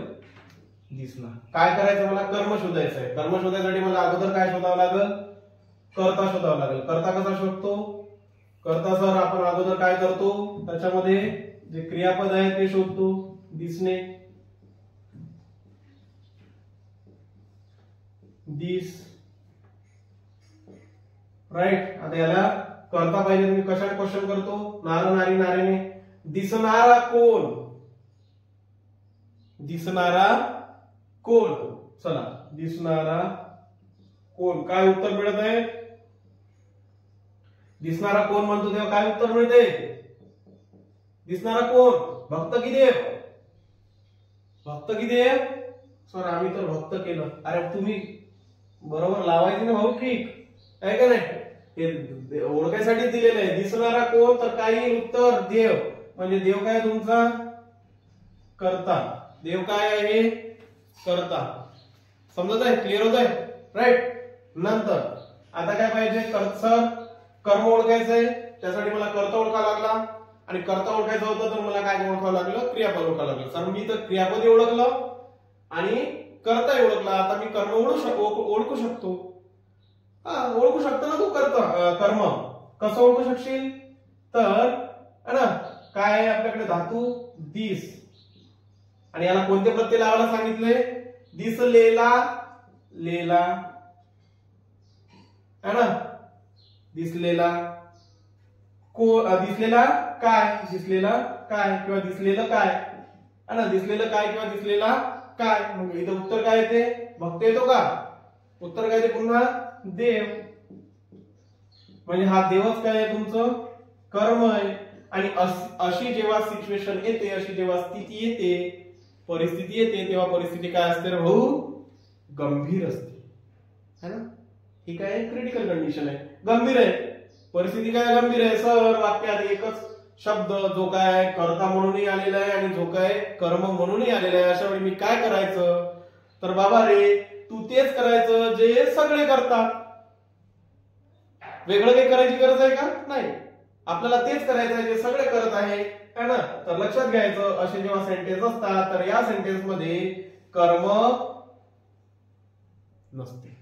A: दिसला. काय करायचं? मला कर्म शोधायचं आहे. कर्म शोधायसाठी मला अगोदर काय शोधावं लागेल? कर्ता शोधावा लागेल. कर्ता कसा शोधतो? कर्ता सर आपण अगोदर काय करतो? त्याच्यामध्ये जे क्रियापद आहे ते शोधतो. दिसणे, दिस, राईट. आता याला कर्ता पाहिजे, तुम्ही कशाने क्वेश्चन करतो? नार नारी नारीने. दिसणारा कोण? दिसणारा कोण? चला, दिसणारा कोण? काय उत्तर मिळत आहे? दिसणारा कोण म्हणतो तेव्हा काय उत्तर मिळते? दिसणारा कोण? भक्त की देव? भक्त की देव? सर आम्ही तर भक्त केलं. अरे तुम्ही बरोबर लावायची ना भाऊ ट्रिक, आहे का नाही? हे ओळखायसाठी दिलेलं आहे. दिसणारा कोण तर काय येईल उत्तर? देव. म्हणजे देव काय तुमचा? कर्ता. देव काय आहे? कर्ता. समजत आहे? क्लिअर होत आहे? राईट. नंतर आता काय पाहिजे? सर कर्म ओळखायचं आहे, त्यासाठी मला कर्ता ओळखावा लागला. आणि कर्ता ओळखायचं होतं तर मला काय ओळखावं लागलं? क्रियापद ओळखावं लागलं. सर मी तर क्रियापद ओळखलं आणि कर्ता ओळखला. आता मी कर्म ओळखू शकतो. ओळखू शकतो ना तू कर्म. कसं ओळखू शकशील? तर है ना, काय आहे आपल्याकडे? धातू दिस. आणि याला कोणते प्रत्यय लावायला सांगितले? दिसलेला, लेला, है ना? दिसलेला दिसलेला काय? दिसलेला काय किंवा दिसलेलं काय, है ना? दिसलेलं काय किंवा दिसलेला काय. मग इथं उत्तर काय येते? भक्त येतो का? उत्तर काय येते? पुन्हा देव. म्हणजे हा देवच काय आहे? तुमचं कर्म आहे. आणि अशी जेव्हा सिच्युएशन येते, अशी जेव्हा स्थिती येते, परिस्थिती येते, तेव्हा परिस्थिती काय असते रे भाऊ? गंभीर असते, है ना? ही काय? क्रिटिकल कंडिशन आहे, गंभीर आहे. परिस्थिती काय? गंभीर आहे. सर वाक्यात एकच शब्द जो काय कर्ता म्हणूनही आलेला आहे आणि जो काय कर्म म्हणूनही आलेला आहे, अशा वेळी मी काय करायचं, तर बाबा रे तू तेच करायचं जे सगळे करतात. वेगळं काही करायची गरज आहे का? नाही, आपल्याला तेच करायचं आहे जे सगळे करत आहे ना. तर लक्षात घ्यायचं, असे जेव्हा सेंटेन्स असतात तर या सेंटेन्स मध्ये कर्म नसते.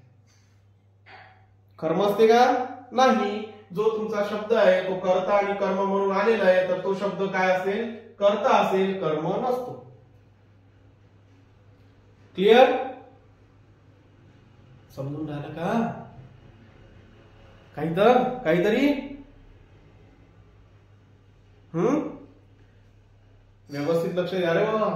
A: कर्म असते का? नाही. जो तुमचा शब्द आहे तो कर्ता आणि कर्म म्हणून आलेला आहे, तर तो शब्द काय असेल? कर्ता असेल, कर्म नसतो. क्लिअर? समजून राहिलं का? काहीतरी व्यवस्थित लक्ष द्या रे बाबा.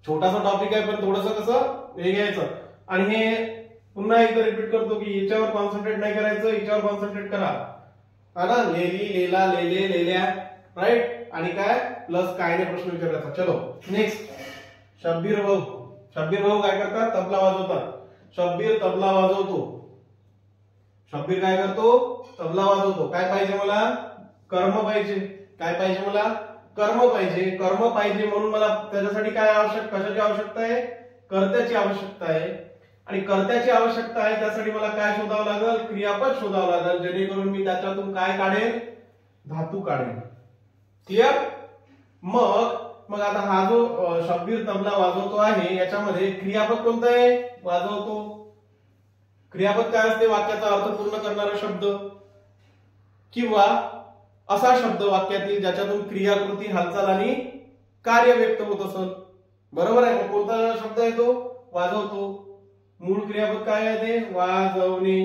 A: छोटासा टॉपिक आहे पण थोडस कसं हे घ्यायचं. आणि हे पुन्हा एकदा रिपीट करतो की याच्यावर कॉन्सन्ट्रेट नाही करायचं, याच्यावर कॉन्सन्ट्रेट करा. हा ना, लेली, लेला, लेले, लेल्या, राईट. आणि काय प्लस काय ने प्रश्न विचारायचा. चलो नेक्स्ट, शब्बीर भाऊ. शब्बीर भाऊ काय करतात? तबला वाजवतात. शब्बीर तबला वाजवतो. शब्बीर काय करतो? तबला वाजवतो. काय पाहिजे मला? कर्म पाहिजे. काय पाहिजे मला? कर्म पाहिजे. कर्म पाहिजे म्हणून मला त्याच्यासाठी काय आवश्यक, कशाची आवश्यकता आहे? कर्त्याची आवश्यकता आहे. आणि कर्त्याची आवश्यकता आहे त्यासाठी मला काय शोधावं लागेल? क्रियापद शोधावं लागेल, जेणेकरून मी त्याच्यातून काय काढेल? धातू काढेल. क्लिअर? मग आता हा जो शब्बीर तबला वाजवतो आहे याच्यामध्ये क्रियापद कोणतं आहे? वाजवतो. क्रियापद काय असते? वाक्याचा अर्थ पूर्ण करणारा शब्द किंवा असा शब्द वाक्यातील ज्याच्यातून क्रिया, कृती, हालचाल आणि कार्य व्यक्त होत असेल. बरोबर आहे. मग कोणता शब्द आहे तो? वाजवतो. मूळ क्रियापद काय आहे? ते वाजवणे.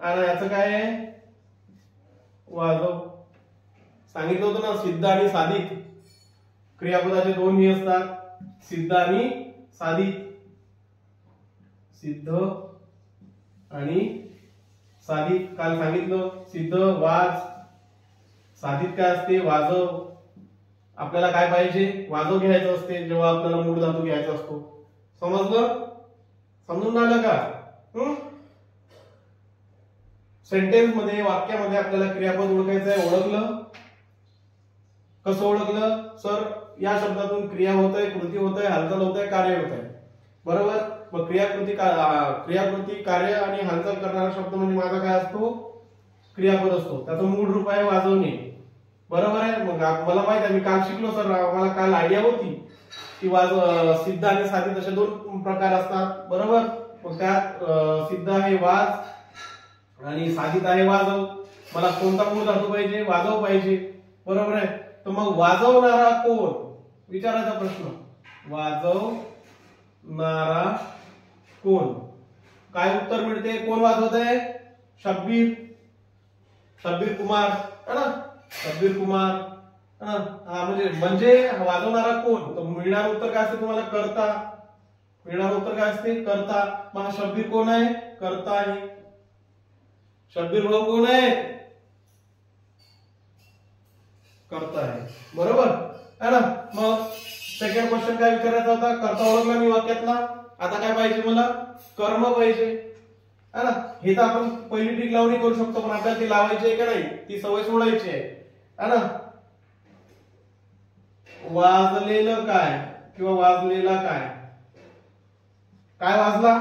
A: आणि याचं काय आहे? वाजव. सांगितलं होतं ना, सिद्ध आणि साधित क्रियापदाचे दोन ही असतात, सिद्ध आणि साधित. सिद्ध आणि साधित काल सांगितलं. सिद्ध वाज, साधित काय असते? वाजव. आपल्याला काय पाहिजे? वाजव घ्यायचं असते जेव्हा आपल्याला मूळ धातू घ्यायचा असतो. समजलं? समजून आलं का? सेंटेन्स मध्ये, वाक्यामध्ये आपल्याला क्रियापद ओळखायचं आहे. ओळखलं? कसं ओळखलं? सर या शब्दातून क्रिया होत आहे, कृती होत आहे, हालचाल होत आहे, कार्य होत आहे. बरोबर. मग क्रियाकृती, कार्य आणि हालचाल करणारा शब्द म्हणजे माझा काय असतो? क्रियापद असतो. त्याचं मूळ रूप आहे वाजवणे. बरोबर आहे. मग मला माहित आहे, मी काल शिकलो सर, मला काल आयडिया होती की सिद्ध आणि साधित असे दोन प्रकार असतात. बरोबर. मग त्यात सिद्ध आहे वाज आणि साधित आहे वाजव. मला कोणता मूळ धातू पाहिजे? वाजव पाहिजे. बरोबर आहे. तर मग वाजवणारा कोण? विचारायचा प्रश्न. वाजवणारा कोण? काय उत्तर मिळते? कोण वाजवत आहे? शब्बीर. शब्बीर कुमार है ना, शब्बीर कुमार. म्हणजे वाजवणारा कोण? तर मिळणारं उत्तर काय असते तुम्हाला? कर्ता. मिळणारं उत्तर काय असते? कर्ता. मग शब्बीर कोण आहे? कर्ता आहे. शब्बीर भाऊ कोण आहे? कर्ता आहे. बरोबर है ना. मग सेकंड क्वेश्चन काय विचारायचा होता? कर्ता ओळखला मी वाक्यातला. आता काय पाहिजे मला? कर्म पाहिजे है ना. हे तर आपण पहिली ट्रिक लावणी करू शकतो, पण आपल्याला ती लावायची आहे का नाही, ती सवय सोडायची आहे ना. वाजलेलं काय किंवा वाजलेला काय? काय वाजला?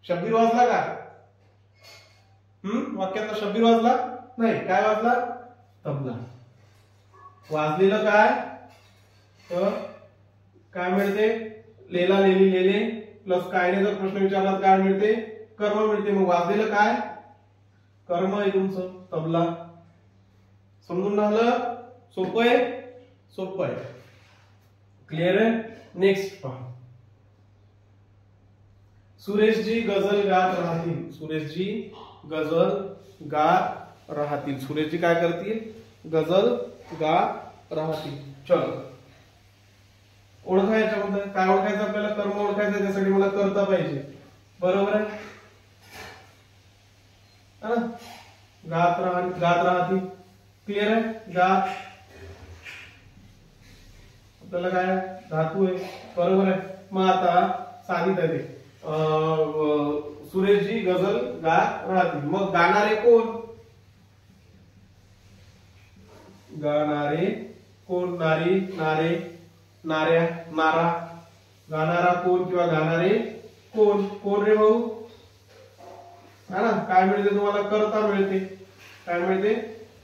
A: शब्बीर वाजला का? वाक्यातला शब्बीर वाजला नाही. काय वाजला? तबला. वाजलेलं काय? तर काय मिळते? लेला, लेली, लेले प्लस काय ने जर प्रश्न विचारला तर काय मिळते? कर्म मिळते. मग वाजलेलं काय? कर्म आहे तुमचं, तबला. समजून राहिलं? सोपं आहे? सोपं आहे. क्लिअर आहे? नेक्स्ट पहा. सुरेशजी गझल गात राहतील. सुरेशजी गझल गात राहतील. सुरेशजी काय करतील? गझल गात राहतील. चलो ओळखायच्या मध्ये काय ओळखायचं आपल्याला? कर्म ओळखायचं. त्यासाठी मला कर्ता पाहिजे. बरोबर आहे ना. गात राहतील. क्लिअर आहे? गात आपल्याला काय? धातू आहे. बरोबर आहे. मग आता साधित आहे ते. सुरेशजी गझल गात राहतील. मग गाणारे कोण? गाणारे कोण, नारी, नारे, नाऱ्या, नारा, गाणारा कोण किंवा गाणारे कोण, कोण रे भाऊ, है ना. काय मिळते तुम्हाला, कर्ता मिळते. काय मिळते,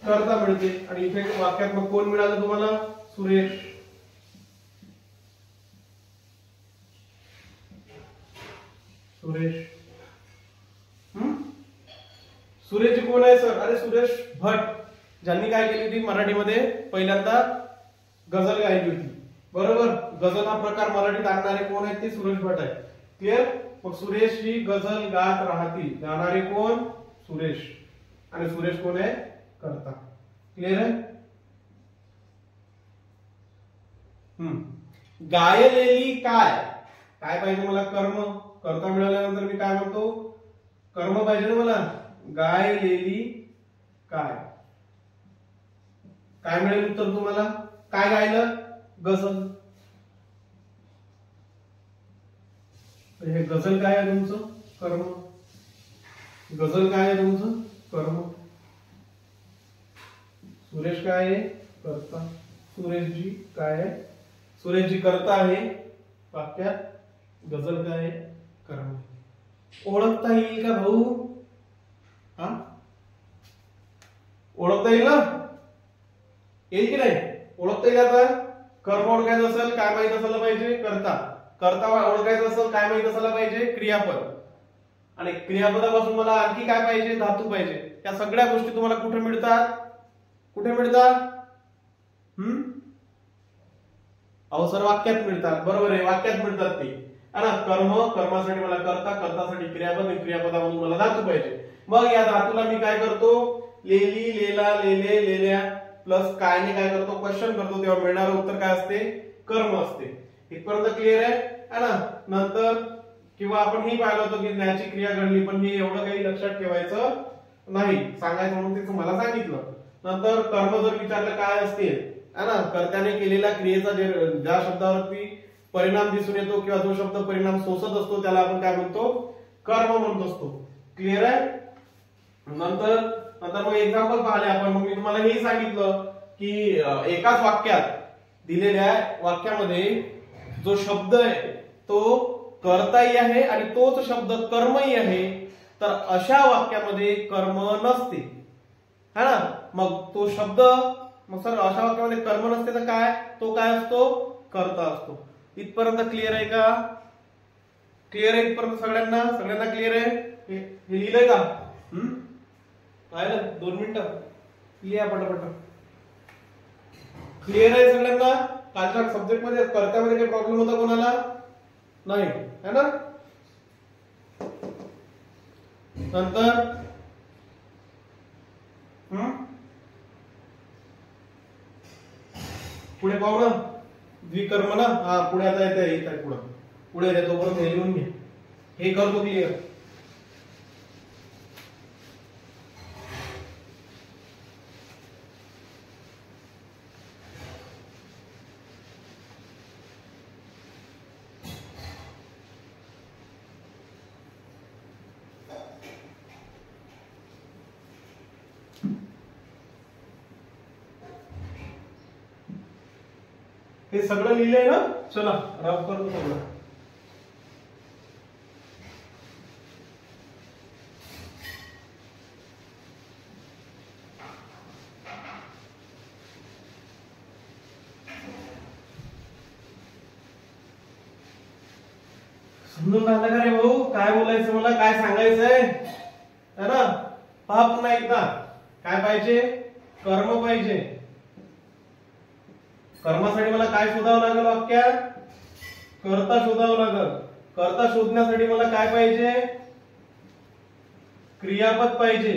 A: कर्ता मिळते. आणि इथे वाक्यात मग कोण मिळालं तुम्हाला, सुरेश. सुरेश. सुरेश कोण आहे सर, अरे सुरेश भट, ज्यांनी काय केली होती मराठीमध्ये पहिल्यांदा गझल गायली होती. बरोबर, गझल हा प्रकार मराठीत आणणारे कोण आहेत, ते सुरेश भट आहे. क्लिअर. मग सुरेश ही गझल गात राहतील, गाणारे कोण, सुरेश. आणि सुरेश कोण आहे, कर्ता. क्लिअर आहे. गायलेली काय, काय पाहिजे मला, कर्म. कर्ता मिळाल्यानंतर मी काय म्हणतो, कर्म पाहिजे ना मला. गायलेली काय, काय मिळेल उत्तर तुम्हाला, काय गायलं, गझल. हे गझल काय आहे तुमचं, कर्म. गझल काय आहे तुमचं, कर्म. सुरेश काय आहे, कर्ता. सुरेशजी काय आहे, सुरेशजी कर्ता आहे वाक्यात. गझल काय आहे, कर्म. ओळखता येईल का भाऊ, हा, ओळखता येईल ना, येईल की नाही, ओळखता येईल. आता कर्म ओळखायचं असेल काय माहित असायला पाहिजे, कर्ता. कर्ता ओळखायचं असेल काय माहित असायला पाहिजे, क्रियापद. आणि क्रियापदापासून मला आणखी काय पाहिजे, धातू पाहिजे. या सगळ्या गोष्टी तुम्हाला कुठे मिळतात, कुठे मिळतात, अवसर वाक्यात मिळतात. बरोबर आहे, वाक्यात मिळतात ते, है ना. कर्म, कर्मासाठी मला कर्ता, कर्तासाठी क्रियापद, आणि क्रियापदामधून मला धातू पाहिजे. मग या धातूला मी काय करतो, लेली, लेला, लेले, लेल्या प्लस कायने काय करतो, क्वेश्चन करतो, तेव्हा मिळणारं उत्तर काय असते, कर्म असते. इथपर्यंत क्लिअर आहे ना. नंतर किंवा आपण हे पाहिलं होतं की ज्ञाची क्रिया घडली, पण हे एवढं काही लक्षात ठेवायचं नाही, सांगायचं म्हणून ते तुम्हाला सांगितलं. नंतर कर्म जर विचारलं काय असते, है ना, कर्त्याने केलेल्या क्रियेचा ज्या शब्दावरती परिणाम दिसून येतो किंवा जो शब्द परिणाम सोसत असतो त्याला आपण काय म्हणतो, कर्म म्हणत असतो. क्लिअर आहे. नंतर मग एक्झाम्पल पाहिले आपण. मग मी तुम्हाला हे सांगितलं की एकाच वाक्यात दिलेल्या वाक्यामध्ये जो शब्द आहे तो कर्ताही आहे आणि तोच शब्द कर्मही आहे, तर अशा वाक्यामध्ये कर्म नसते, है ना. मग तो शब्द, मग सर अशा वाक्यामध्ये कर्म नसते तर काय, तो काय असतो, कर्ता असतो. इथपर्यंत क्लिअर आहे का, क्लिअर आहे इथपर्यंत सगळ्यांना, सगळ्यांना क्लिअर आहे. हे लिहिलंय का, पाहिलं, 2 मिनिटं लिहा पटापट. क्लिअर आहे सगळ्यांना. कालच्या सब्जेक्ट मध्ये कर्त्यामध्ये काही प्रॉब्लेम होता कोणाला, नाही, है ना. नंतर पुढे पाहू ना, द्विकर्म ना. हा, पुढे आता येत आहे, पुढे येते, तोपर्यंत हे लिहून घ्या. हे करतो क्लिअर. हे सगळं लिहिलंय ना, चला रफ करतो सगळं. समजून राहिलं का रे भाऊ, काय बोलायचं मला, काय सांगायचंय, है ना. पहा पुन्हा एकदा, काय पाहिजे, कर्म पाहिजे. कर्मासाठी मला काय शोधावं लागेल वाक्यात, कर्ता शोधावं लागेल. कर्ता शोधण्यासाठी मला काय पाहिजे, क्रियापद पाहिजे.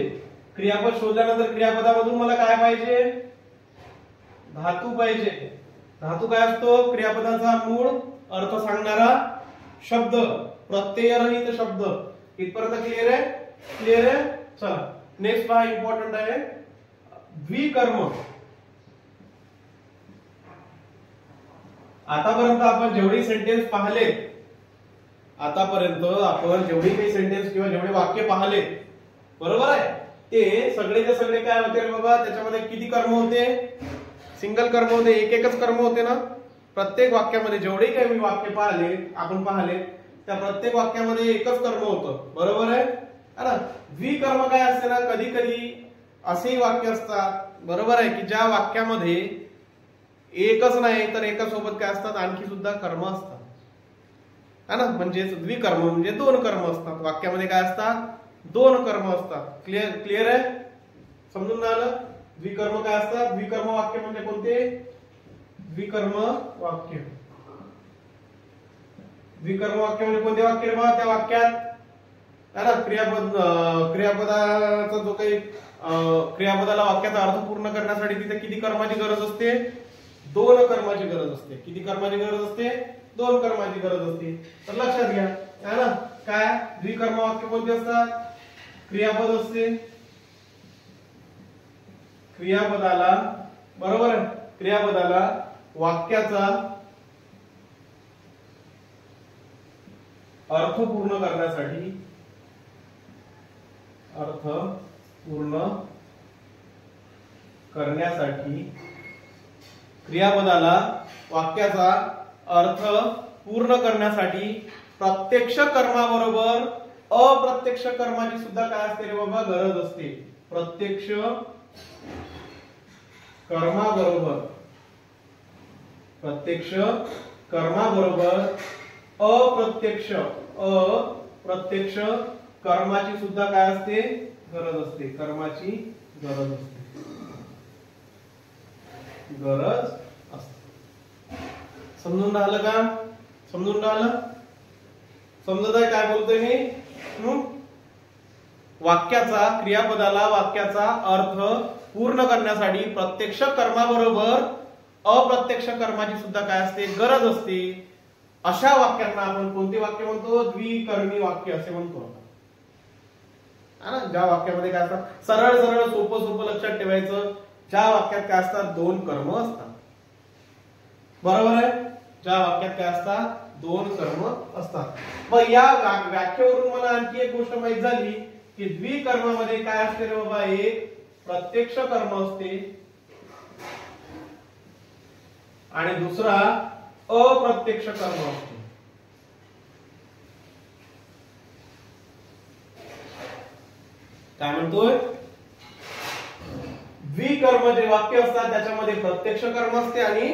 A: क्रियापद शोधल्यानंतर क्रियापदामधून मला काय पाहिजे, धातू पाहिजे. धातू काय असतो, क्रियापदाचा मूळ अर्थ सांगणारा शब्द, प्रत्ययरहित शब्द. इथपर्यंत क्लिअर आहे, क्लिअर आहे. चला नेक्स्ट पहा, इम्पॉर्टंट आहे द्विकर्म. आतापर्यंत आपण जेवढे सेंटेन्स पाहिले, आतापर्यंत आपण जेवढे काही सेंटेन्स किंवा जेवढे वाक्य पाहिले, बरोबर आहे, ते सगळेचे सगळे काय होते बाबा, त्याच्यामध्ये किती कर्म होते, सिंगल कर्म होते, एकच कर्म होते ना. प्रत्येक वाक्यामध्ये जेवढे काही मी वाक्य आपण पाहिले त्या प्रत्येक वाक्यामध्ये एकच कर्म होतं. बरोबर आहे ना. द्विकर्म काय असते ना, कधी कधी असेही वाक्य असतात, बरोबर आहे, की ज्या वाक्यामध्ये एकच नाही तर एकासोबत काय असतात, आणखी सुद्धा कर्म असतात, है ना. म्हणजे द्विकर्म म्हणजे दोन कर्म असतात. वाक्यामध्ये काय असतात, दोन कर्म असतात. क्लिअर आहे, समजून आलं. द्विकर्म काय असतात, द्विकर्म वाक्य म्हणजे कोणते, द्विकर्म वाक्य. द्विकर्म वाक्य म्हणजे कोणते वाक्य रे बा, त्या वाक्यात है ना क्रियापदाचा जो काही क्रियापदाला वाक्याचा अर्थ पूर्ण करण्यासाठी तिथे किती कर्माची गरज असते, दोन कर्माची गरज असते. किती कर्माची गरज असते, दोन कर्माची गरज असते. तर लक्षात घ्या, है ना. काय द्विकर्म वाक्य कोणते असतात, क्रियापद असते, क्रियापदाला, बरोबर आहे, क्रियापदाला वाक्याचा अर्थ पूर्ण करण्यासाठी, अर्थ पूर्ण करण्यासाठी क्रियापदाला वाक्याचा अर्थ पूर्ण करण्यासाठी प्रत्यक्ष कर्माबरोबर अप्रत्यक्ष कर्माची सुद्धा काय असते रे बाबा, गरज असते. प्रत्यक्ष कर्माबरोबर, प्रत्यक्ष कर्माबरोबर अप्रत्यक्ष कर्माची सुद्धा काय असते, गरज असते. कर्माची गरज असते, गरज असते. समजून राहिलं का, समजून राहिलं, समजत आहे काय बोलतोय मी. वाक्याचा, क्रियापदाला वाक्याचा अर्थ पूर्ण करण्यासाठी प्रत्यक्ष कर्माबरोबर अप्रत्यक्ष कर्माची सुद्धा काय असते, गरज असते. अशा वाक्यांना आपण कोणते वाक्य म्हणतो, द्विकर्मी वाक्य असे म्हणतो. ज्या वाक्यामध्ये काय असतात, सरळ सरळ सोपं लक्षात ठेवायचं, ज्या वाक्यात काय असतात, दोन कर्म असतात. बरोबर आहे, ज्या वाक्यात काय असतात, दोन कर्म असतात. मग या व्याख्येवरून मला आणखी एक गोष्ट माहित झाली की द्विकर्मामध्ये काय असते रे बाबा, एक प्रत्यक्ष कर्म असते आणि दुसरा अप्रत्यक्ष कर्म असते. काय म्हणतोय, द्विकर्म जे वाक्य असतात त्याच्यामध्ये प्रत्यक्ष कर्म असते आणि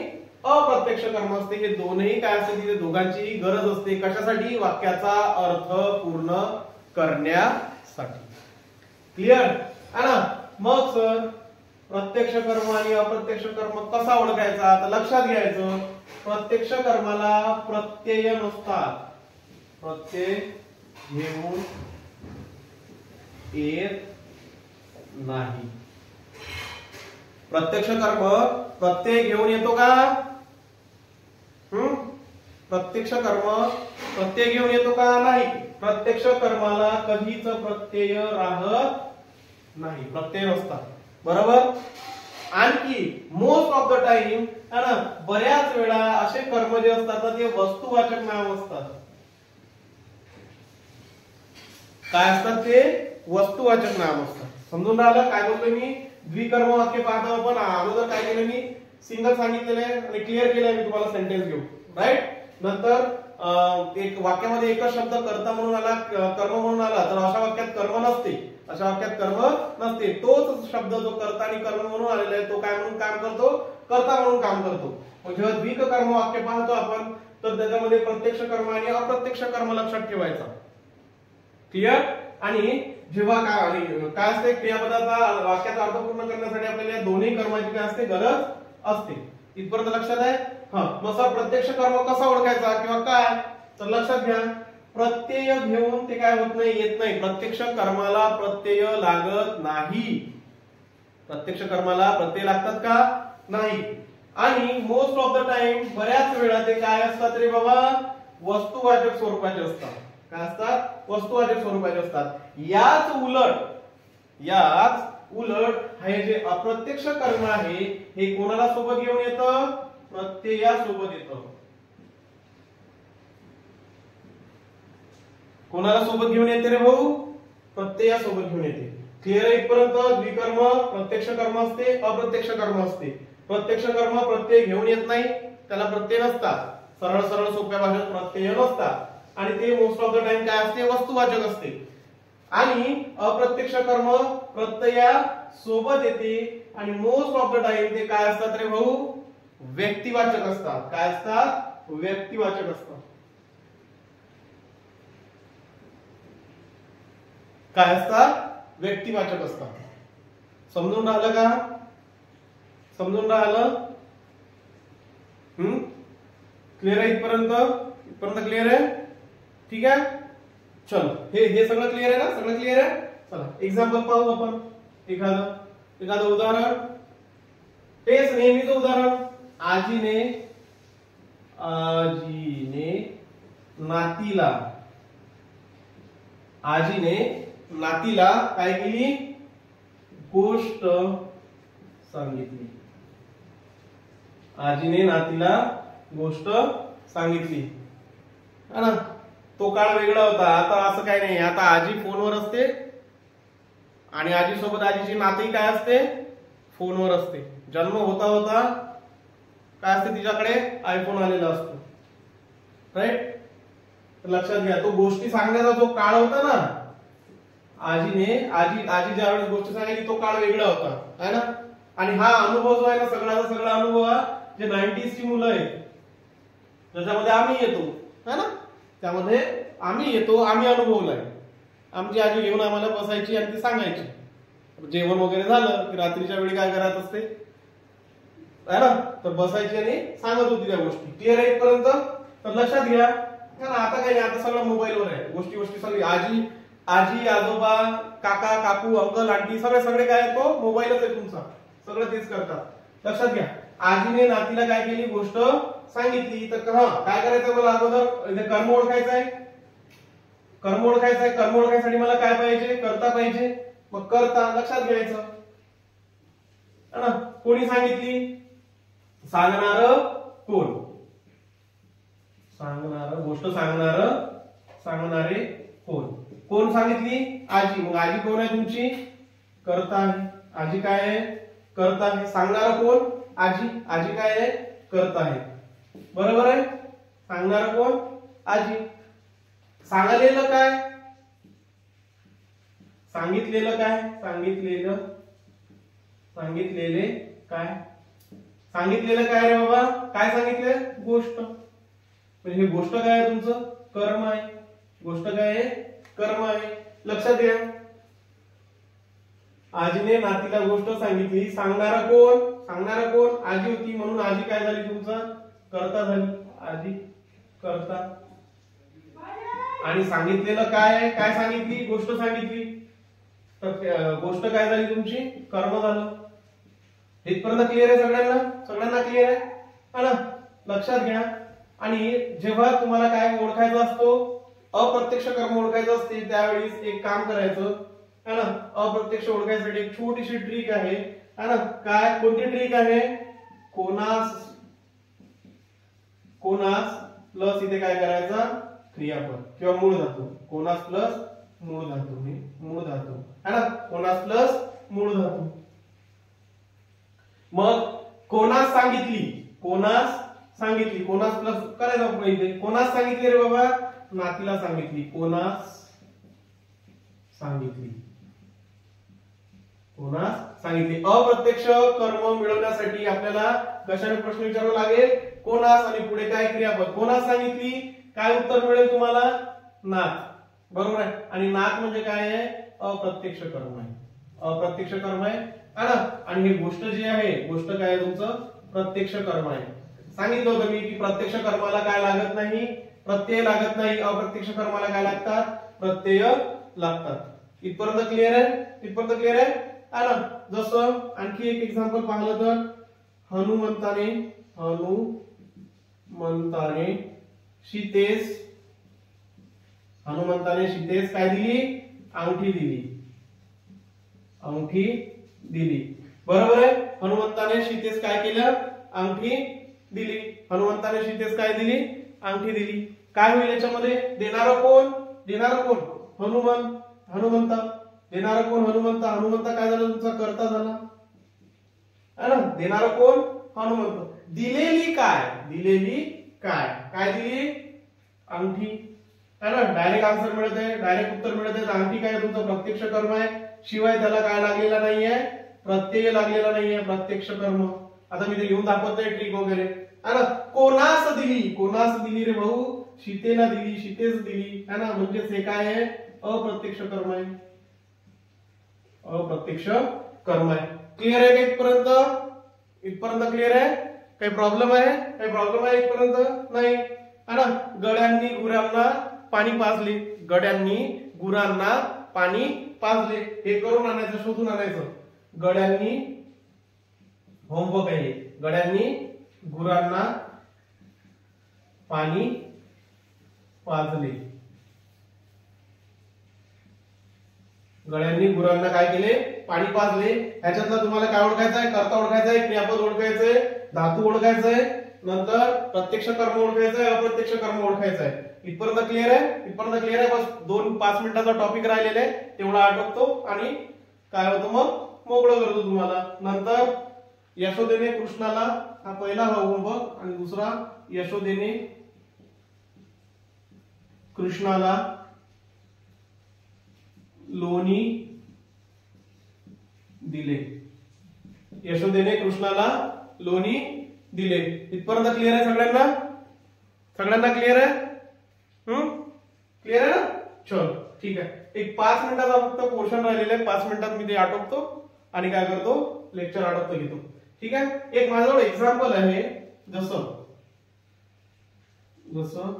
A: अप्रत्यक्ष कर्म असते. हे दोनही काय असते, तिथे दोघांची गरज असते. कशासाठी, वाक्याचा अर्थ पूर्ण करण्यासाठी. क्लिअर आहे ना. मग सर प्रत्यक्ष कर्म आणि अप्रत्यक्ष कर्म कसा ओळखायचा, तर लक्षात घ्यायचं, प्रत्यक्ष कर्माला प्रत्यय नसतात, प्रत्यय घेऊन येत नाही. प्रत्यक्ष कर्म प्रत्यय घेऊन येतो का, प्रत्यक्ष कर्म प्रत्यय घेऊन येतो का, नाही. प्रत्यक्ष कर्माला कधीच प्रत्यय राहत नाही, प्रत्यय नसतात. बरोबर. आणखी मोस्ट ऑफ द टाइम है ना, बऱ्याच वेळा असे कर्म जे असतात ते वस्तुवाचक नाम असतात. काय असतात ते, वस्तुवाचक नाम असतात. समजून राहिलं काय बोलतोय मी. द्विकर्म वाक्य पाहतो आपण, अगोदर काय केलं मी, सिंगल सांगितलेलं आहे आणि क्लिअर केलंय मी तुम्हाला सेंटेन्स घेऊन, राईट. नंतर एक वाक्यामध्ये एकच शब्द कर्ता म्हणून आला, कर्म म्हणून आला, तर अशा वाक्यात कर्म नसते, अशा वाक्यात कर्म नसते. तोच शब्द जो कर्ता आणि कर्म म्हणून आलेला आहे तो काय म्हणून काम करतो, कर्ता म्हणून काम करतो. मग जेव्हा द्विकर्म वाक्य पाहतो आपण, तर त्याच्यामध्ये प्रत्यक्ष कर्म आणि अप्रत्यक्ष कर्म लक्षात ठेवायचा. क्लिअर. आणि जेव्हा काय असते, क्रियापदाचा वाक्याचा अर्थ पूर्ण करण्यासाठी आपल्याला दोन्ही कर्माची काय असते, गरज असते. इथपर्यंत लक्षात आहे. मग प्रत्यक्ष कर्म कसा ओळखायचा किंवा काय, तर लक्षात घ्या, प्रत्यय घेऊन ते काय होत नाही, येत नाही. प्रत्यक्ष कर्माला प्रत्यय लागत नाही. प्रत्यक्ष कर्माला प्रत्यय लागतात का, नाही. आणि मोस्ट ऑफ द टाइम बऱ्याच वेळा ते काय असतात रे बाबा, वस्तुवाचक स्वरूपाचे असतात. काय असतात, वस्तुवाचक स्वरूपाचे असतात. याच उलट हे जे अप्रत्यक्ष कर्म आहे हे कोणाला सोबत घेऊन येतं, प्रत्ययासोबत येतं. कोणाला सोबत घेऊन येते रे भाऊ, प्रत्ययासोबत घेऊन येते. क्लिअर आहे इथपर्यंत. द्विकर्म प्रत्यक्ष कर्म असते, अप्रत्यक्ष कर्म असते. प्रत्यक्ष कर्म प्रत्यय घेऊन येत नाही, त्याला प्रत्यय नसतात, सरळ सरळ सोप्या भाषेत प्रत्यय नसतात, आणि ते मोस्ट ऑफ द टाइम काय असते, वस्तुवाचक असते. आणि अप्रत्यक्ष कर्म प्रत्यया सोबत येते आणि मोस्ट ऑफ द टाइम ते काय असतात रे भाऊ, व्यक्तिवाचक असतात. काय असतात, व्यक्तिवाचक असतात. काय असतात, व्यक्तिवाचक असतात. समजून राहिलं का, समजून राहिलं? क्लिअर आहे इथपर्यंत? इथपर्यंत क्लिअर आहे? ठीक आहे, चलो हे सगळं क्लिअर आहे ना, सगळं क्लिअर आहे. चला एक्झाम्पल पाहू आपण. एखादं उदाहरण, तेच नेहमीचं उदाहरण. आजीने नातीला काय केली, गोष्ट सांगितली. आजीने नातीला गोष्ट सांगितली, है ना. तो काळ वेगळा होता, आता असं काही नाही. आता आजी फोनवर असते आणि आजीसोबत आजीची नाती काय असते, फोनवर असते. जन्म होता होता काय असते, तिच्याकडे आयफोन आलेला असतो, राईट. लक्षात घ्या, तो गोष्टी सांगण्याचा जो काळ होता ना, आजी ज्यावेळेस गोष्ट सांगायची तो काळ वेगळा होता, है ना. आणि हा अनुभव जो आहे ना, सगळा अनुभव हा जे 90s ची मुलं आहेत त्याच्यामध्ये आम्ही येतो, है ना. त्यामध्ये आम्ही येतो, आम्ही अनुभवलाय. आमची आजी घेऊन आम्हाला बसायची आणि ती सांगायची. जेवण वगैरे झालं की रात्रीच्या वेळी काय करत असते, है ना, तर बसायची आणि सांगत होती त्या गोष्टी. क्लिअर आहे इथपर्यंत? तर लक्षात घ्या, आता काही नाही, आता सगळं मोबाईलवर आहे. गोष्टी सगळी आजी आजोबा काका काकू अंकल आंटी सगळे काय आहे, तो मोबाईलच आहे तुमचा, सगळं तेच करतात. लक्षात घ्या, आजीने नातीला काय केली, गोष्ट सांगितली. तर काय करायचं मला अगोदर, कर्म ओळखायचं आहे. कर्म ओळखायसाठी मला काय पाहिजे, कर्ता पाहिजे. मग कर्ता लक्षात घ्यायचं, है ना. कोणी सांगितली, सांगणार कोण, गोष्ट सांगणारे कोण सांगितली, आजी. मग आजी कोण आहे तुमची, कर्ता आहे. आजी काय आहे, कर्ता आहे. सांगणार कोण, आजी काय आहे, कर्ता आहे. बरोबर आहे. सांगणार कोण, आजी. सांगितलेलं काय रे बाबा, काय सांगितले, गोष्ट. म्हणजे ही गोष्ट काय आहे, तुमचं कर्म आहे. गोष्ट काय आहे, कर्म आहे. लक्षात घ्या, आजीने नातीला गोष्ट सांगितली. सांगणारा कोण, आजी होती. म्हणून आजी काय झाली, तुमचा कर्ता झाली. आजी कर्ता. आणि सांगितलेलं काय सांगितली, गोष्ट सांगितली. तर गोष्ट काय झाली तुमची, कर्म झालं. इथपर्यंत क्लिअर आहे सगळ्यांना क्लिअर आहे, है ना. लक्षात घ्या. आणि जेव्हा तुम्हाला काय ओळखायचं असतो, अप्रत्यक्ष कर्म ओळखायचं असते, त्यावेळी एक काम करायचं, है ना. अप्रत्यक्ष ओळखायसाठी एक छोटीशी ट्रिक आहे, है ना. काय, कोणती ट्रिक आहे, कोणास प्लस इथे काय करायचा, क्रियापद किंवा मूळ धातू. कोणास प्लस मूळ धातू, है ना. कोणास प्लस मूळ धातू. मग कोणास प्लस करायचं पाहिजे. कोणास सांगितली रे बाबा, नातीला सांगितली. कोणास सांगितली. अप्रत्यक्ष कर्म मिळवण्यासाठी आपल्याला कशाने प्रश्न विचारावा लागेल, कोणास आणि पुढे काय क्रियापद. कोणास सांगितली, काय उत्तर मिळेल तुम्हाला, नात. बरोबर आहे. आणि नात म्हणजे काय आहे, अप्रत्यक्ष कर्म आहे, है ना. आणि ही गोष्ट जी आहे, गोष्ट काय आहे तुमचं, प्रत्यक्ष कर्म आहे. सांगितलं होतं मी की प्रत्यक्ष कर्माला काय लागत नाही, प्रत्यय लागत नाही. अप्रत्यक्ष कर्माला काय लागतात, प्रत्यय लागतात. इथपर्यंत क्लिअर आहे, है ना. जसं आणखी एक एक्झाम्पल पाहिलं तर, हनुमंताने सीतेस काय दिली, अंगठी दिली. बरोबर आहे. हनुमंताने सीतेस काय केलं, अंगठी दिली. अंगठी दिली. काय होईल याच्यामध्ये, देणारं कोण, हनुमंत. देणारं कोण, हनुमंत. काय झालं तुमचा, कर्ता झाला, है ना. देणारं कोण, हनुमंत. दिलेली काय, दिलेली काय, काय दिली, अंगठी है ना. डायरेक्ट आन्सर मिळत आहे, डायरेक्ट उत्तर मिळत आहे. अंगठी काय तुमचं प्रत्यक्ष कर्म आहे, शिवाय त्याला काय लागलेला नाहीये, प्रत्यय लागलेला नाहीये, प्रत्यक्ष कर्म. आता मी ते लिहून दाखवतोय ट्रिक वगैरे है ना. कोणास दिली, कोणास दिली रे भाऊ, सीतेला दिली, सीतेच दिली है ना. म्हणजेच हे काय आहे, अप्रत्यक्ष कर्म आहे, अप्रत्यक्ष कर्म आहे. क्लिअर आहे का इथपर्यंत, इथपर्यंत क्लिअर आहे. काही प्रॉब्लेम आहे, काही प्रॉब्लेम आहे इथपर्यंत नाही है ना. गड्यांनी गुरांना पाणी पाजले, गड्यांनी गुरांना पाणी पाजले, हे करून आणायचं, शोधून आणायचं. गड्यांनी, होमवर्क आहे, गड्यांनी गुरांना पाणी पाजले. गड्यांनी गुरांना काय केले, पाणी पाजले. ह्याच्यातलं तुम्हाला काय ओळखायचं आहे, कर्ता ओळखायचा आहे, क्रियापद ओळखायचंय, धातू ओळखायचंय, नंतर प्रत्यक्ष कर्म ओळखायचंय, अप्रत्यक्ष कर्म ओळखायचं आहे. इथपर्यंत क्लिअर आहे, इथपर्यंत क्लिअर आहे. बस 2-5 मिनिटाचा टॉपिक राहिलेला आहे, तेवढा आटोपतो आणि काय होतं मग मोकळं करतो तुम्हाला. नंतर यशोदेने कृष्णाला, हा पहिला होमवर्क, आणि दुसरा यशोदेने कृष्णाला लोणी दिले, यशोदेने कृष्णाला लोणी दिले. इथपर्यंत क्लिअर आहे सगळ्यांना, सगळ्यांना क्लिअर आहे, क्लिअर आहे ना. चल ठीक आहे. एक 5 मिनिटाचा फक्त पोर्शन राहिलेला आहे, 5 मिनिटात मी ते आटोपतो आणि काय करतो, लेक्चर आटोपतो घेतो. ठीक आहे. एक माझ्याजवळ एक्झाम्पल आहे, जसं जसं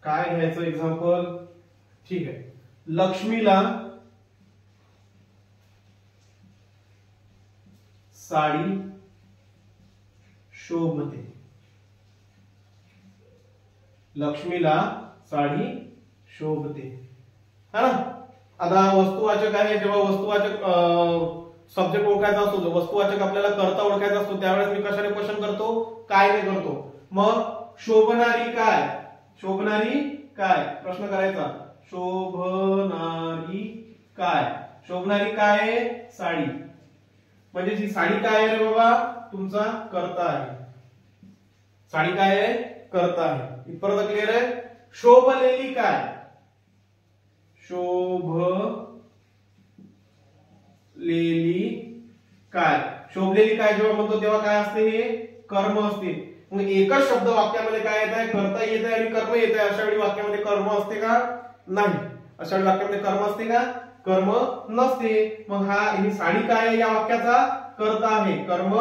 A: काय घ्यायचं एक्झाम्पल, ठीक आहे. लक्ष्मीला साडी शोभते, लक्ष्मीला साडी शोभते है ना. आता वस्तुवाचक आहे, जेव्हा वस्तुवाचक सब्जेक्ट ओळखायचा असतो, वस्तुवाचक आपल्याला कर्ता ओळखायचा असतो, त्यावेळेस मी कशाने क्वेश्चन करतो, काय ने करतो. मग शोभणारी काय, शोभणारी काय, प्रश्न करायचा, शोभणारी काय, शोभणारी काय आहे, साडी. म्हणजे जी साडी काय आहे रे बाबा, तुमचा कर्ता आहे, साडी काय आहे, कर्ता आहे. इथपर्यंत क्लिअर आहे. शोभलेली काय, शोभलेली काय, शोभलेली काय जेव्हा म्हणतो तेव्हा काय असते, हे कर्म असते. मग एकच शब्द वाक्यामध्ये काय येत आहे, कर्ता येत आहे आणि कर्म येत आहे. अशा वेळी वाक्यामध्ये कर्म असते का, नाही. अशा वेळी वाक्यामध्ये कर्म असते का, कर्म नसते. मग हा, ही साडी काय आहे, या वाक्याचा कर्ता आहे, कर्म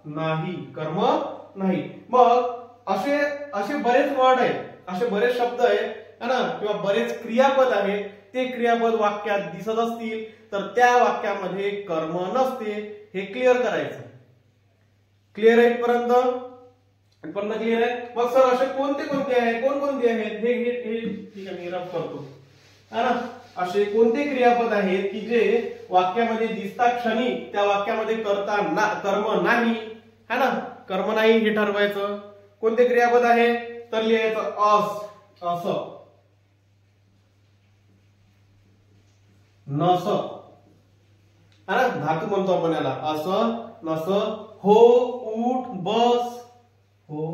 A: नाही, कर्म नाही. मग असे असे बरेच वर्ड आहेत, असे बरेच शब्द आहेत ना, किंवा बरेच क्रियापद आहेत. ते क्रियापद वाक्यात दिसत असतील तर त्या वाक्यामध्ये कर्म नसते, हे क्लिअर करायचं. क्लिअर आहे इथपर्यंत, इथपर्यंत क्लिअर आहे. मग सर असे कोणते कोणते आहेत, कोणकोणते आहेत, हे ठीक आहे, मी रफ करतो है ना. असे कोणते क्रियापद आहेत की जे वाक्यामध्ये दिसता क्षणी त्या वाक्यामध्ये कर्म नाही है ना, कर्म नाही हे ठरवायचं. कोणते क्रियापद आहे तर लिहायचं असं, नस है ना, धातू म्हणतो आपण याला, असं, नस. हो, उठ, बस, हो,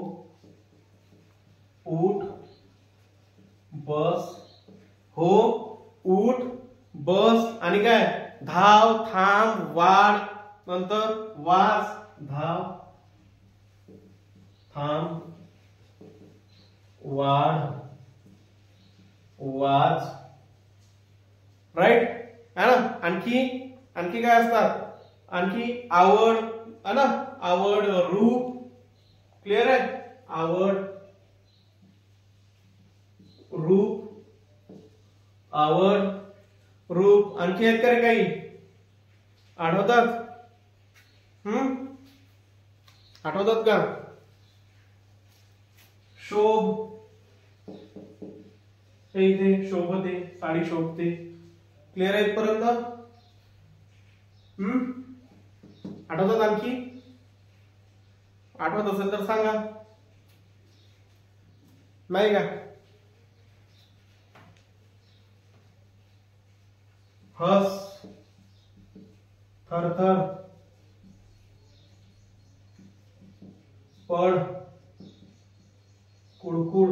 A: उठ, बस, हो, उठ, बस, आणि काय, धाव, थांब, वाढ, नंतर वाच, धाव, थांब, वाढ, वाच, राईट है ना. आणखी आणखी काय असतात, आणखी आवड है ना, आवड, रूप, क्लिअर आहे, आवड, रूप, आवड, रूप. आणखी आहेत का रे काही, आठवतात, आठवतात का. शोभ, इथे शोभते, साडी शोभते. क्लिअर आहे इथपर्यंत, आठवतात. आणखी आठवत असेल तर सांगा, नाही का. हस, थरथर, पड़, कुड़कुड़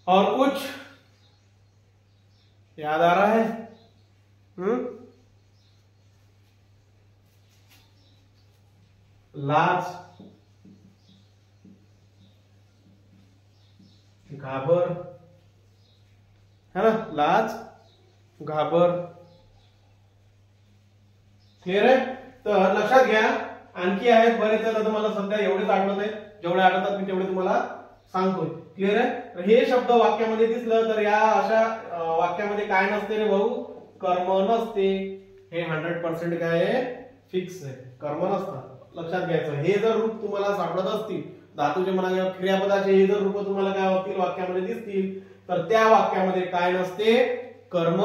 A: और कुछ याद आ रहा है? लाज, घाबर, है ना, लाज, घाबर। क्लिअर आहे? तर लक्षात घ्या, आणखी आहेत बरेच आहेत, मला सध्या एवढेच आठवत आहे, जेवढे आठवतात मी तेवढे तुम्हाला सांगतोय। क्लिअर आहे? हे शब्द वाक्यामध्ये दिसलं तर या अशा वाक्यामध्ये काय नसते रे भाऊ? कर्म नसते। हे 100% काय आहे? फिक्स आहे, कर्म नसतात। लक्षात घ्यायचं, हे जर रूप तुम्हाला सापडत असतील, धातूचे म्हणा क्रियापदाचे हे जर रूप तुम्हाला काय होतील वाक्यामध्ये दिसतील, तर त्या वाक्यामध्ये काय नसते? कर्म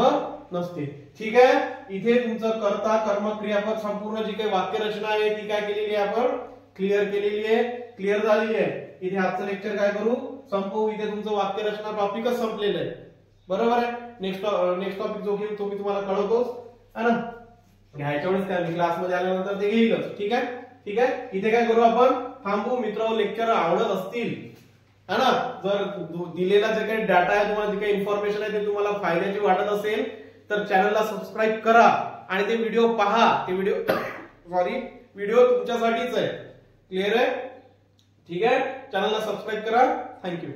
A: नसते। ठीक आहे? इथे तुमचं कर्ता कर्म क्रियापद संपूर्ण जी काही वाक्यरचना आहे ती काय केलेली आहे? आपण क्लिअर केलेली आहे, क्लिअर झालेली आहे। इथे आजचं लेक्चर काय करू? संपवू। इथे तुमचं वाक्यरचना टॉपिकच संपलेलं आहे, बरोबर आहे? नेक्स्ट टॉपिक जो घेऊ तो मी तुम्हाला कळवतोच, है ना? घ्यायच्या वेळेस काय क्लासमध्ये आल्यानंतर ते घेईलच। ठीक आहे? ठीक आहे? इथे काय करू आपण? थांबू। मित्र, लेक्चर आवडत असतील, है ना, जर दिलेला जे काही डाटा आहे तुम्हाला, जे काही इन्फॉर्मेशन आहे ते तुम्हाला फायद्याची वाटत असेल तर चॅनलला सबस्क्राईब करा आणि ते व्हिडिओ पहा। ते व्हिडिओ तुमच्यासाठीच आहे। क्लिअर आहे? ठीक आहे? चॅनलला सबस्क्राईब करा। थँक्यू।